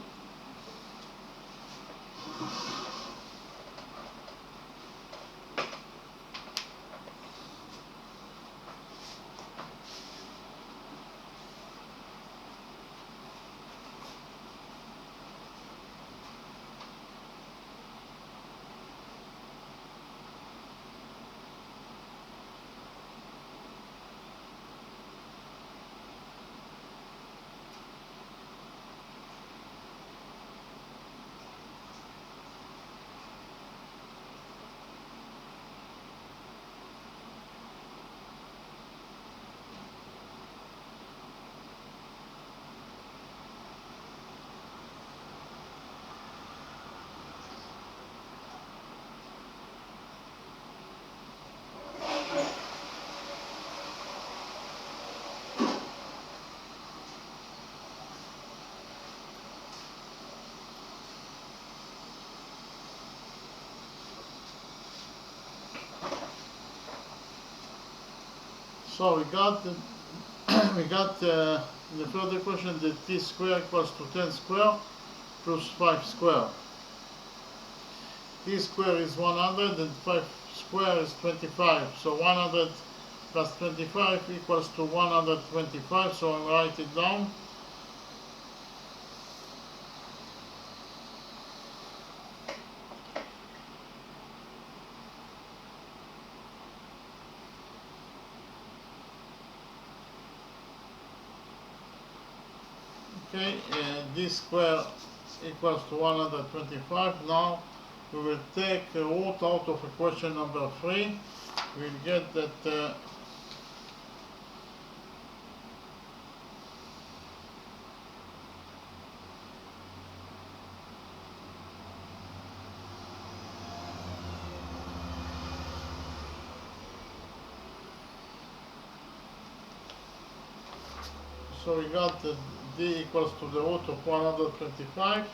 Speaker 1: So we got the we got in the further equation that T square equals to 10 square plus 5 square. T square is 100 and 5 square is 25. So 100 plus 25 equals to 125. So I'll write it down. Okay, D square equals to 125. Now we will take a root out of equation number 3. We'll get that so we got that D equals to the root of 125.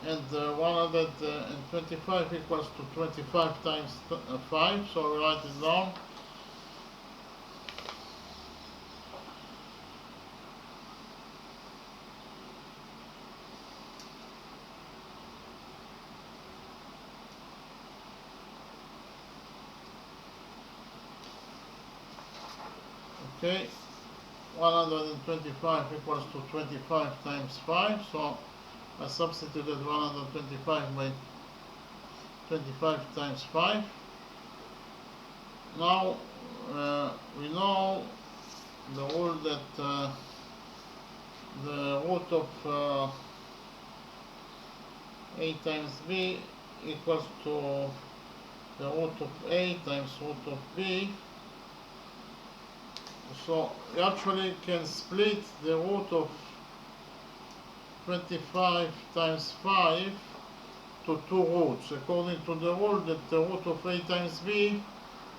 Speaker 1: And 125 equals to 25 times 5, so I'll write it down. Okay, 125 equals to 25 times 5, so I substituted 125 by 25 times 5. Now we know the rule that the root of A times B equals to the root of A times root of B. So we actually can split the root of 25 times 5 to 2 roots, according to the rule that the root of A times B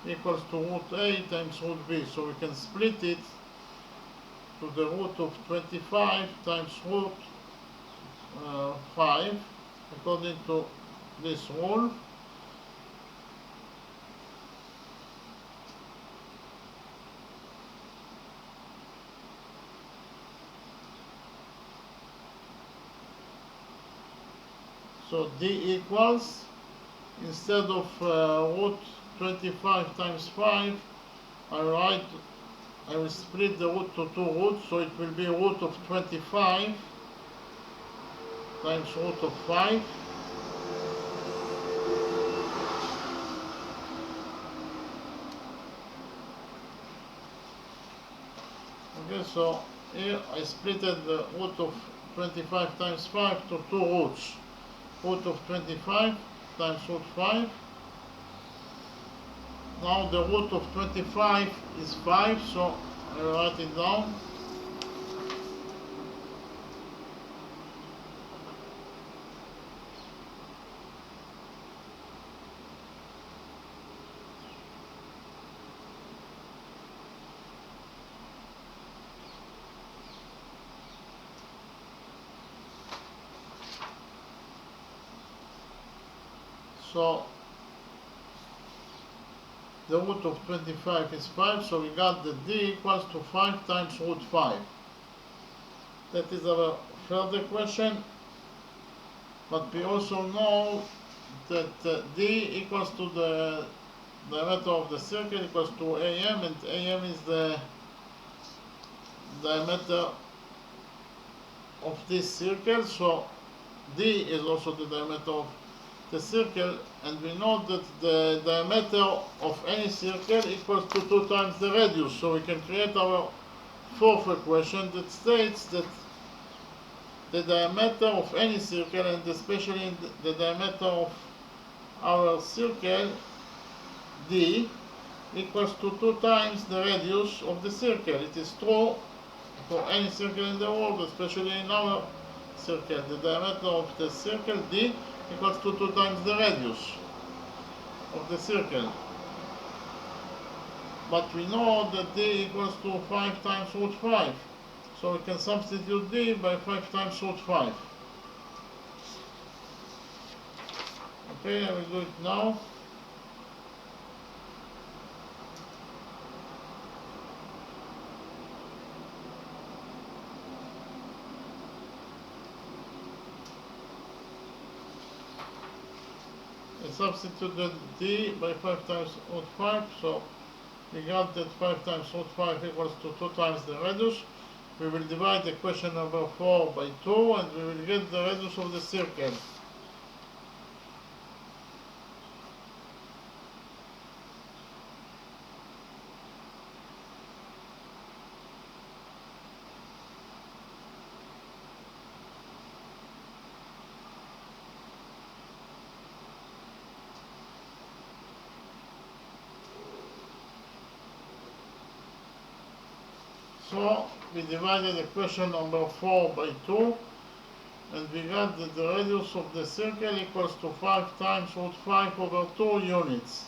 Speaker 1: equals to root A times root B. So we can split it to the root of 25 times root 5 according to this rule. So D equals, instead of root 25 times 5, I will split the root to two roots, so it will be root of 25 times root of 5. Okay, so here I split the root of 25 times 5 to two roots. Root of 25 times root 5. Now the root of 25 is 5, so I will write it down. So the root of 25 is 5, so we got that D equals to 5 times root 5. That is our further question, but we also know that D equals to the diameter of the circle equals to AM, and AM is the diameter of this circle, so D is also the diameter of the circle, and we know that the diameter of any circle equals to 2 times the radius, so we can create our fourth equation that states that the diameter of any circle, and especially the diameter of our circle D, equals to 2 times the radius of the circle. It is true for any circle in the world, especially in our circle. The diameter of the circle D equals to 2 times the radius of the circle. But we know that D equals to 5 times root 5. So we can substitute D by 5 times root 5. Okay, I will do it now. I substituted D by 5 times root 5, so we got that 5 times root 5 equals to 2 times the radius. We will divide equation number 4 by 2, and we will get the radius of the circle. So we divided equation number 4 by 2, and we got that the radius of the circle equals to 5 times root 5 over 2 units.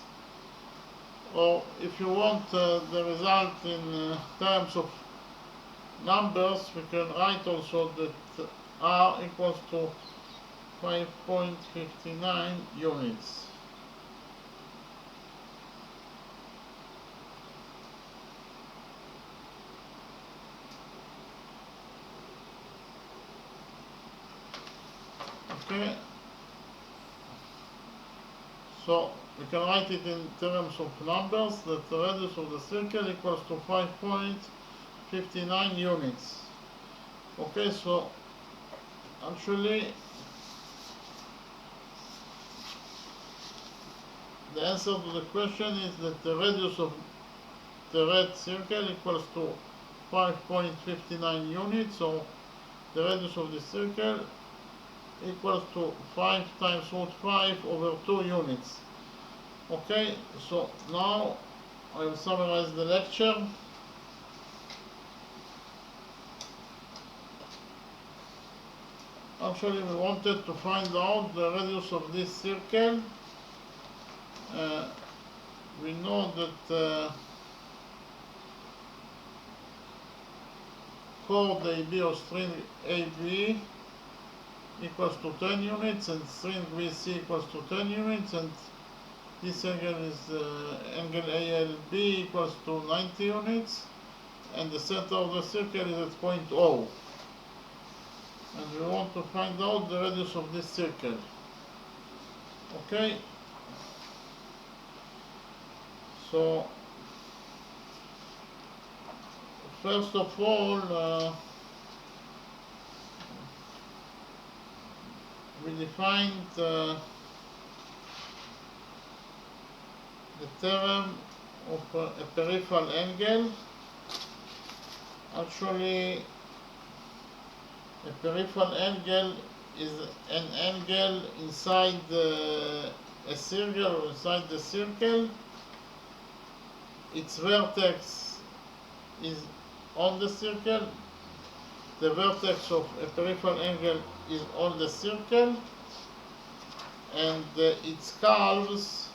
Speaker 1: Or if you want the result in terms of numbers, we can write also that R equals to 5.59 units. Okay, so we can write it in terms of numbers that the radius of the circle equals to 5.59 units. Okay, so actually the answer to the question is that the radius of the red circle equals to 5.59 units, so the radius of the circle equals to 5 times root 5 over 2 units. Okay, so now I will summarize the lecture. Actually, we wanted to find out the radius of this circle. We know that chord AB or string AB equals to 10 units, and string BC equals to 10 units, and this angle is angle ALB equals to 90 units, and the center of the circle is at point O. And we want to find out the radius of this circle. Okay? So, first of all, we defined the theorem of a peripheral angle. Actually, a peripheral angle is an angle inside a circle or inside the circle. Its vertex is on the circle. The vertex of a peripheral angle is on the circle, and its curves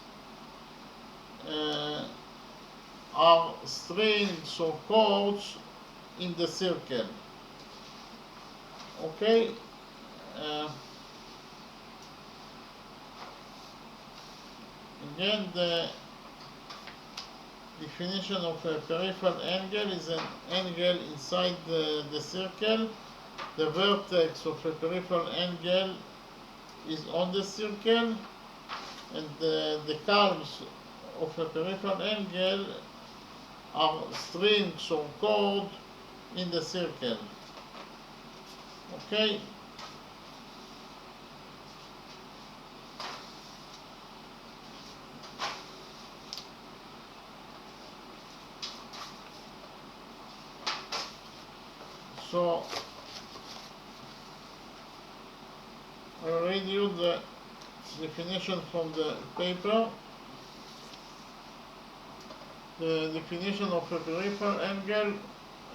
Speaker 1: are strings or chords in the circle. Okay? Again, the definition of a peripheral angle is an angle inside the circle. The vertex of a peripheral angle is on the circle, and the curves of a peripheral angle are strings or chords in the circle. Okay? So, I'll read you the definition from the paper. The definition of a peripheral angle.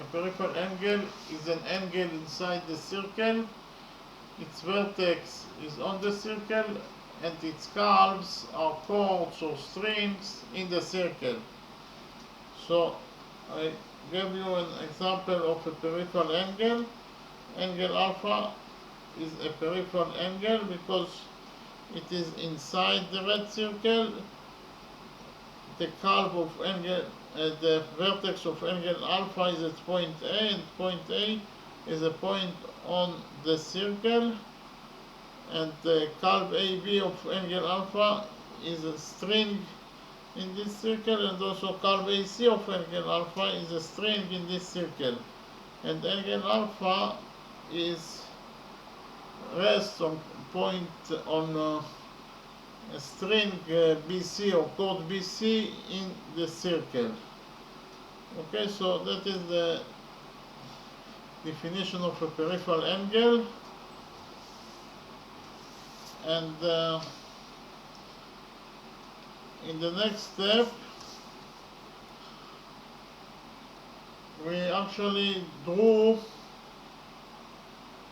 Speaker 1: A peripheral angle is an angle inside the circle. Its vertex is on the circle, and its curves are chords or strings in the circle. So, I gave you an example of a peripheral angle. Angle alpha is a peripheral angle because it is inside the red circle. The curve of angle, the vertex of angle alpha is at point A, and point A is a point on the circle, and the curve AB of angle alpha is a string in this circle, and also curve AC of angle alpha is a string in this circle, and angle alpha rests on point on a string BC or chord BC in the circle. Okay, so that is the definition of a peripheral angle, and in the next step we actually drew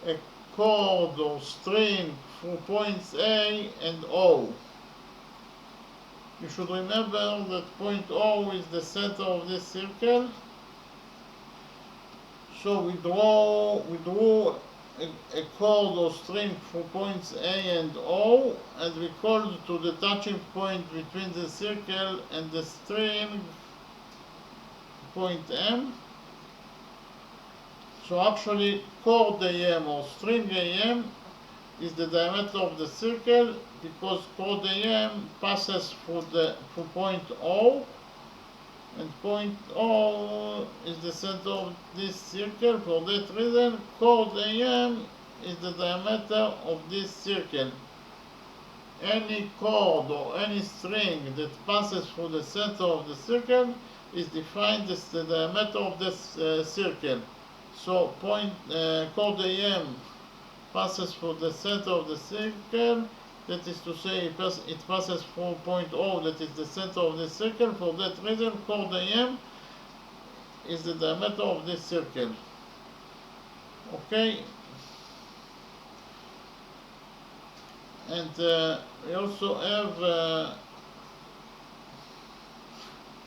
Speaker 1: a chord or string through points A and O. You should remember that point O is the center of this circle. So we drew a chord or string through points A and O, and we called to the touching point between the circle and the string point M. So actually chord AM or string AM is the diameter of the circle, because chord AM passes through point O, and point O is the center of this circle. For that reason, chord AM is the diameter of this circle. Any chord or any string that passes through the center of the circle is defined as the diameter of this circle. So chord AM passes through the center of the circle. That is to say, it passes through point O, that is the center of the circle. For that reason, chord AM is the diameter of this circle. Okay? And we also have,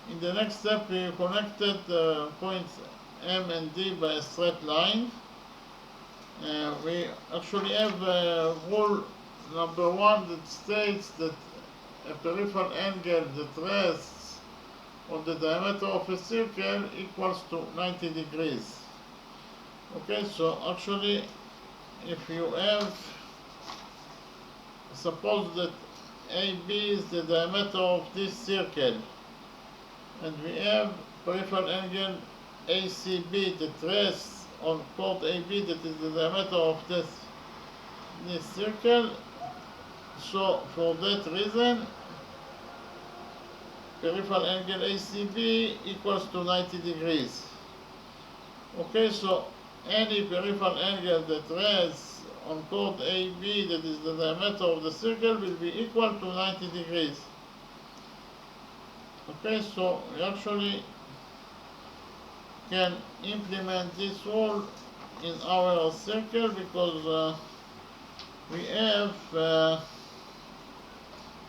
Speaker 1: in the next step, we connected points M and D by a straight line. We actually have rule number one that states that a peripheral angle that rests on the diameter of a circle equals to 90 degrees. Okay, so actually if you have, suppose that AB is the diameter of this circle, and we have peripheral angle ACB that rests on chord AB that is the diameter of this circle. So for that reason, peripheral angle ACB equals to 90 degrees. Okay, so any peripheral angle that rests on chord AB that is the diameter of the circle will be equal to 90 degrees. Okay, so we actually can implement this rule in our circle because we have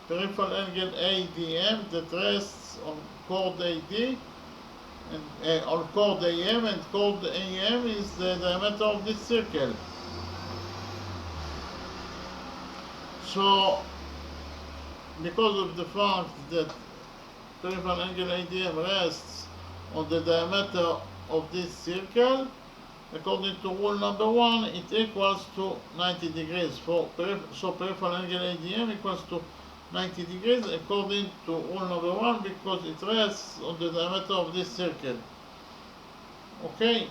Speaker 1: peripheral angle ADM that rests on chord AD and on chord AM, and chord AM is the diameter of this circle. So because of the fact that peripheral angle ADM rests on the diameter of this circle, according to rule number one, it equals to 90 degrees. So peripheral angle ADM equals to 90 degrees according to rule number one because it rests on the diameter of this circle. Okay,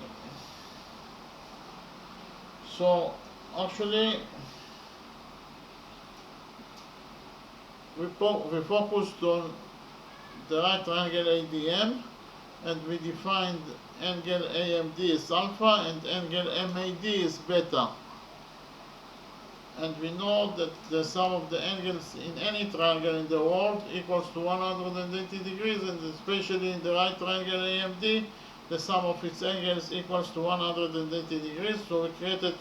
Speaker 1: so actually we focused on the right triangle ADM, and we defined angle AMD as alpha and angle MAD is beta. And we know that the sum of the angles in any triangle in the world equals to 180 degrees, and especially in the right triangle AMD, the sum of its angles equals to 180 degrees. So we created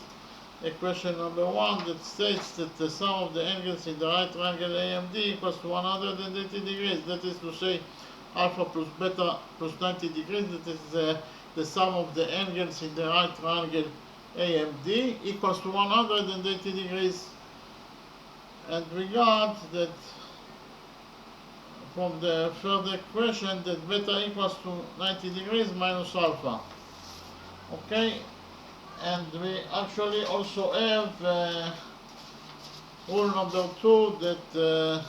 Speaker 1: equation number one that states that the sum of the angles in the right triangle AMD equals to 180 degrees. That is to say, alpha plus beta plus 90 degrees. That is the sum of the angles in the right triangle AMD equals to 180 degrees. And we got that from the further equation that beta equals to 90 degrees minus alpha. Okay, and we actually also have rule number two that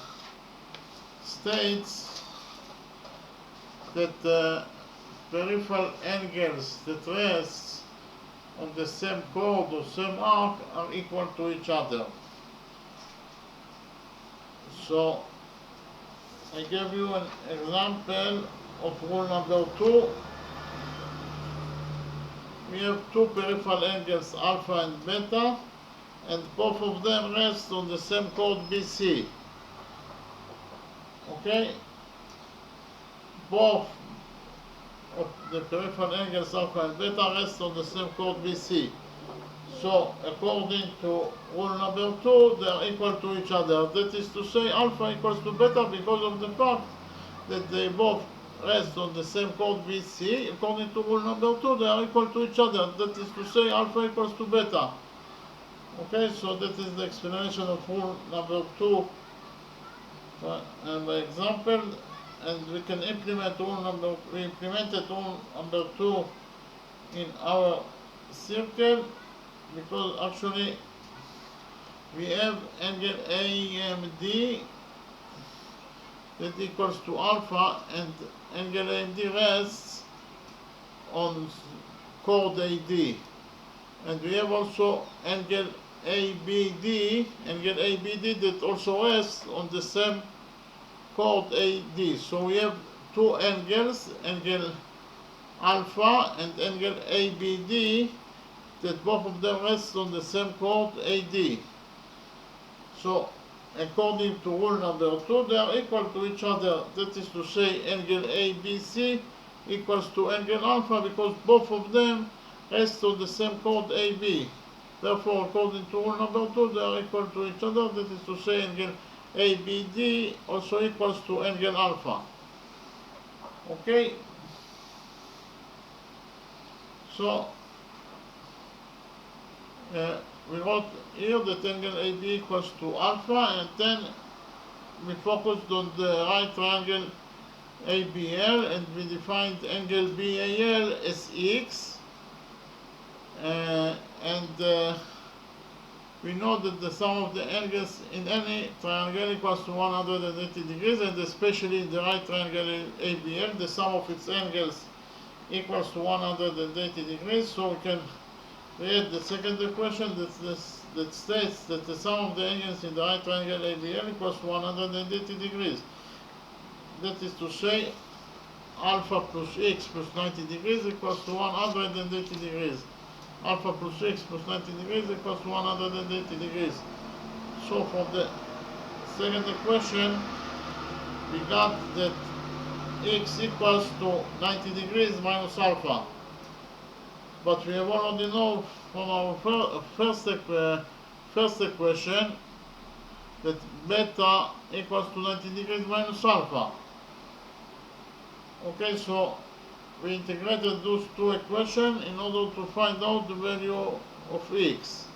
Speaker 1: states that peripheral angles that rest on the same chord or same arc are equal to each other. So I gave you an example of rule number two. We have two peripheral angles, alpha and beta, and both of them rest on the same chord BC. Okay? Both of the peripheral angles alpha and beta rest on the same chord BC. So according to rule number two, they are equal to each other. That is to say, alpha equals to beta because of the fact that they both rest on the same chord BC. According to rule number two, they are equal to each other. That is to say, alpha equals to beta. Okay, so that is the explanation of rule number two by example, and we can implemented rule number two in our circle because actually we have angle AMD that equals to alpha, and angle AMD rests on chord AD, and we have also angle ABD that also rests on the same chord AD. So we have two angles, angle alpha and angle ABD, that both of them rest on the same chord AD. So according to rule number two, they are equal to each other. That is to say, angle ABC equals to angle alpha because both of them rest on the same chord AB. Therefore, according to rule number two, they are equal to each other. That is to say, angle ABD also equals to angle alpha. Okay? So we wrote here that angle AB equals to alpha, and then we focused on the right triangle ABL, and we defined angle BAL as X, and we know that the sum of the angles in any triangle equals to 180 degrees, and especially in the right triangle ABL, the sum of its angles equals to 180 degrees. So we can read the second equation that states that the sum of the angles in the right triangle ABL equals to 180 degrees. That is to say, alpha plus x plus 90 degrees equals to 180 degrees. Alpha plus x plus 90 degrees equals to 180 degrees. So from the second equation, we got that x equals to 90 degrees minus alpha. But we have already know from our first equation that beta equals to 90 degrees minus alpha. Okay, so we integrated those two equations in order to find out the value of x.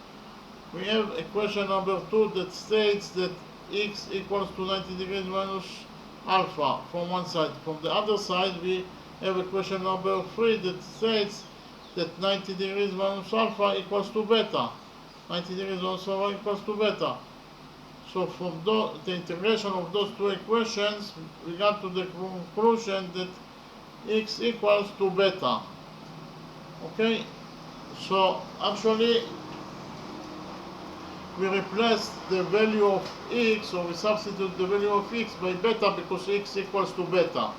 Speaker 1: We have equation number 2 that states that x equals to 90 degrees minus alpha from one side. From the other side, we have equation number 3 that states that 90 degrees minus alpha equals to beta. 90 degrees minus alpha equals to beta. So from the integration of those two equations, we got to the conclusion that x equals to beta. Okay, so actually we replace the value of x, or we substitute the value of x by beta because x equals to beta.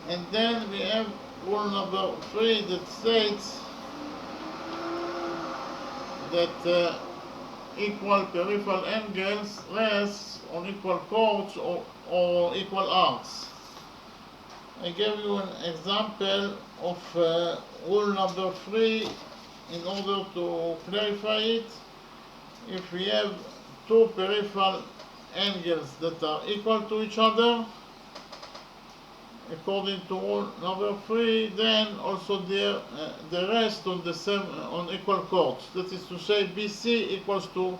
Speaker 1: And then we have rule number 3 that states that equal peripheral angles rest on equal chords or equal arcs. I gave you an example of rule number 3 in order to clarify it. If we have two peripheral angles that are equal to each other, according to rule number 3, then also they rest on equal chords. That is to say, BC equals to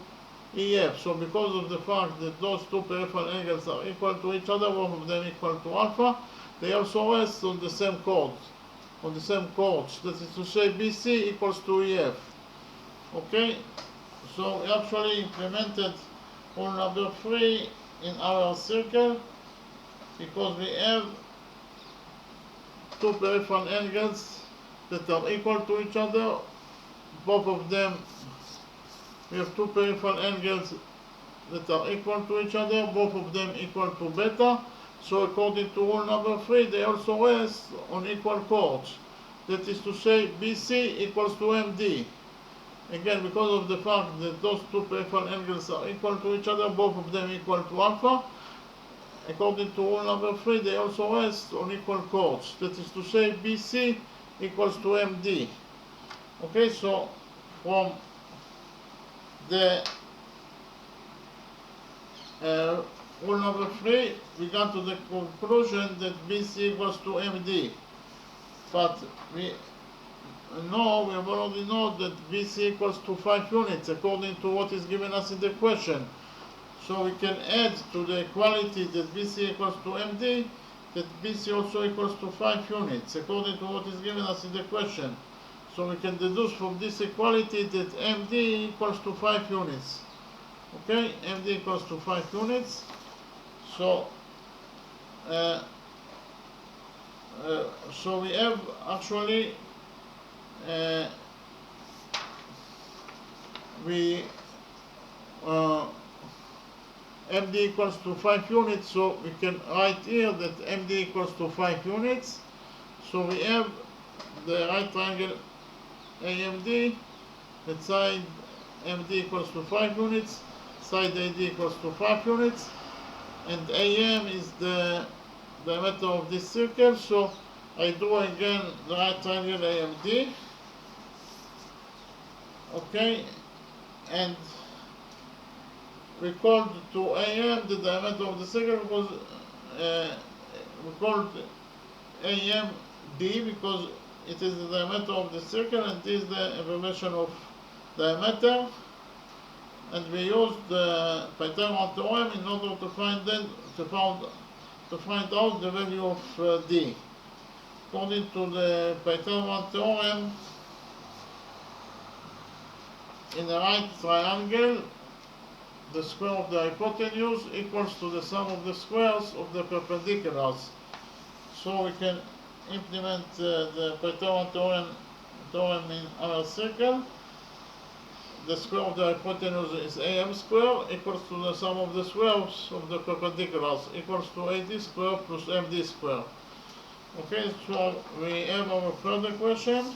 Speaker 1: EF. So because of the fact that those two peripheral angles are equal to each other, both of them equal to alpha, they also rest on the same chords. That is to say, BC equals to EF. Okay, so we actually implemented rule number 3 in our circle because we have two peripheral angles that are equal to each other. Both of them, we have two peripheral angles that are equal to each other, both of them equal to beta. So according to rule number 3, they also rest on equal chords. That is to say, BC equals to MD. Again, because of the fact that those two peripheral angles are equal to each other, both of them equal to alpha, according to rule number 3, they also rest on equal chords. That is to say, BC equals to MD. Okay, so from the rule number 3, we got to the conclusion that BC equals to MD. But we have already know that BC equals to 5 units according to what is given us in the question. So we can add to the equality that BC equals to MD that BC also equals to 5 units according to what is given us in the question. So we can deduce from this equality that MD equals to 5 units. Okay, MD equals to 5 units. So so we have actually MD equals to 5 units, so we can write here that MD equals to 5 units. So we have the right triangle AMD, that side MD equals to 5 units, side AD equals to 5 units, and AM is the diameter of this circle. So I do again the right triangle AMD. Okay, and we called to AM the diameter of the circle because we called AM D because it is the diameter of the circle, and this is the information of diameter, and we use the Pythagorean theorem in order to find out the value of d. According to the Pythagorean theorem, in a right triangle, the square of the hypotenuse equals to the sum of the squares of the perpendiculars. So we can implement the Pythagorean theorem in our circle. The square of the hypotenuse is am square equals to the sum of the squares of the perpendiculars equals to ad square plus md square. Okay, so we have our further question.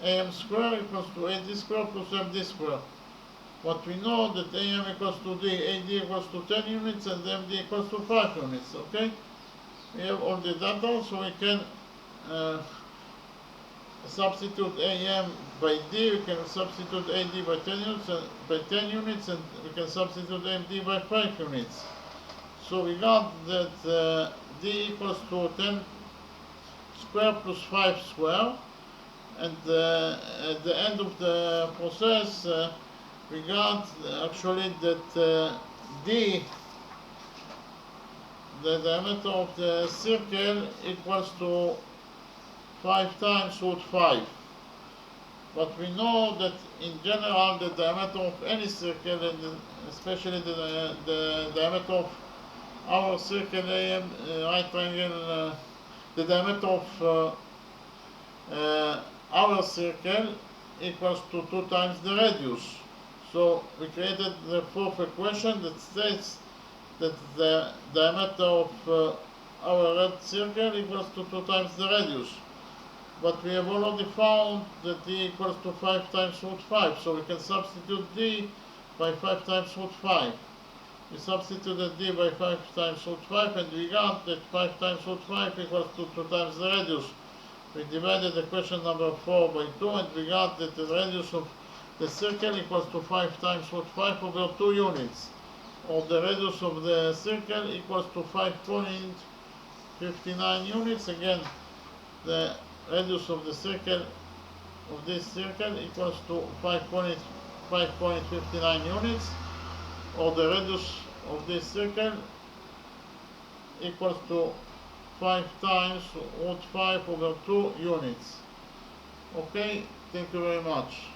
Speaker 1: Am square equals to ad square plus md square. But we know that am equals to d, ad equals to 10 units, and md equals to 5 units. Okay, we have all the data, so we can substitute am by d. We can substitute ad by 10 units, and we can substitute md by 5 units. So we got that d equals to 10 square plus 5 square, and at the end of the process we got actually that d, the diameter of the circle, equals to 5 times root 5. But we know that in general the diameter of any circle, and especially the diameter of our circle AM right triangle, the diameter of our circle equals to 2 times the radius. So we created the fourth equation that states that the diameter of our red circle equals to 2 times the radius. But we have already found that d equals to 5 times root 5, so we can substitute d by 5 times root 5. We substituted d by 5 times root 5, and we got that 5 times root 5 equals to 2 times the radius. We divided equation number 4 by 2, and we got that the radius of the circle equals to 5 times root 5 over 2 units, or the radius of the circle equals to 5.59 units. Again, the radius of the circle, of this circle, equals to 5.59 units, or the radius of this circle equals to 5 times root 5 over 2 units. Okay, thank you very much.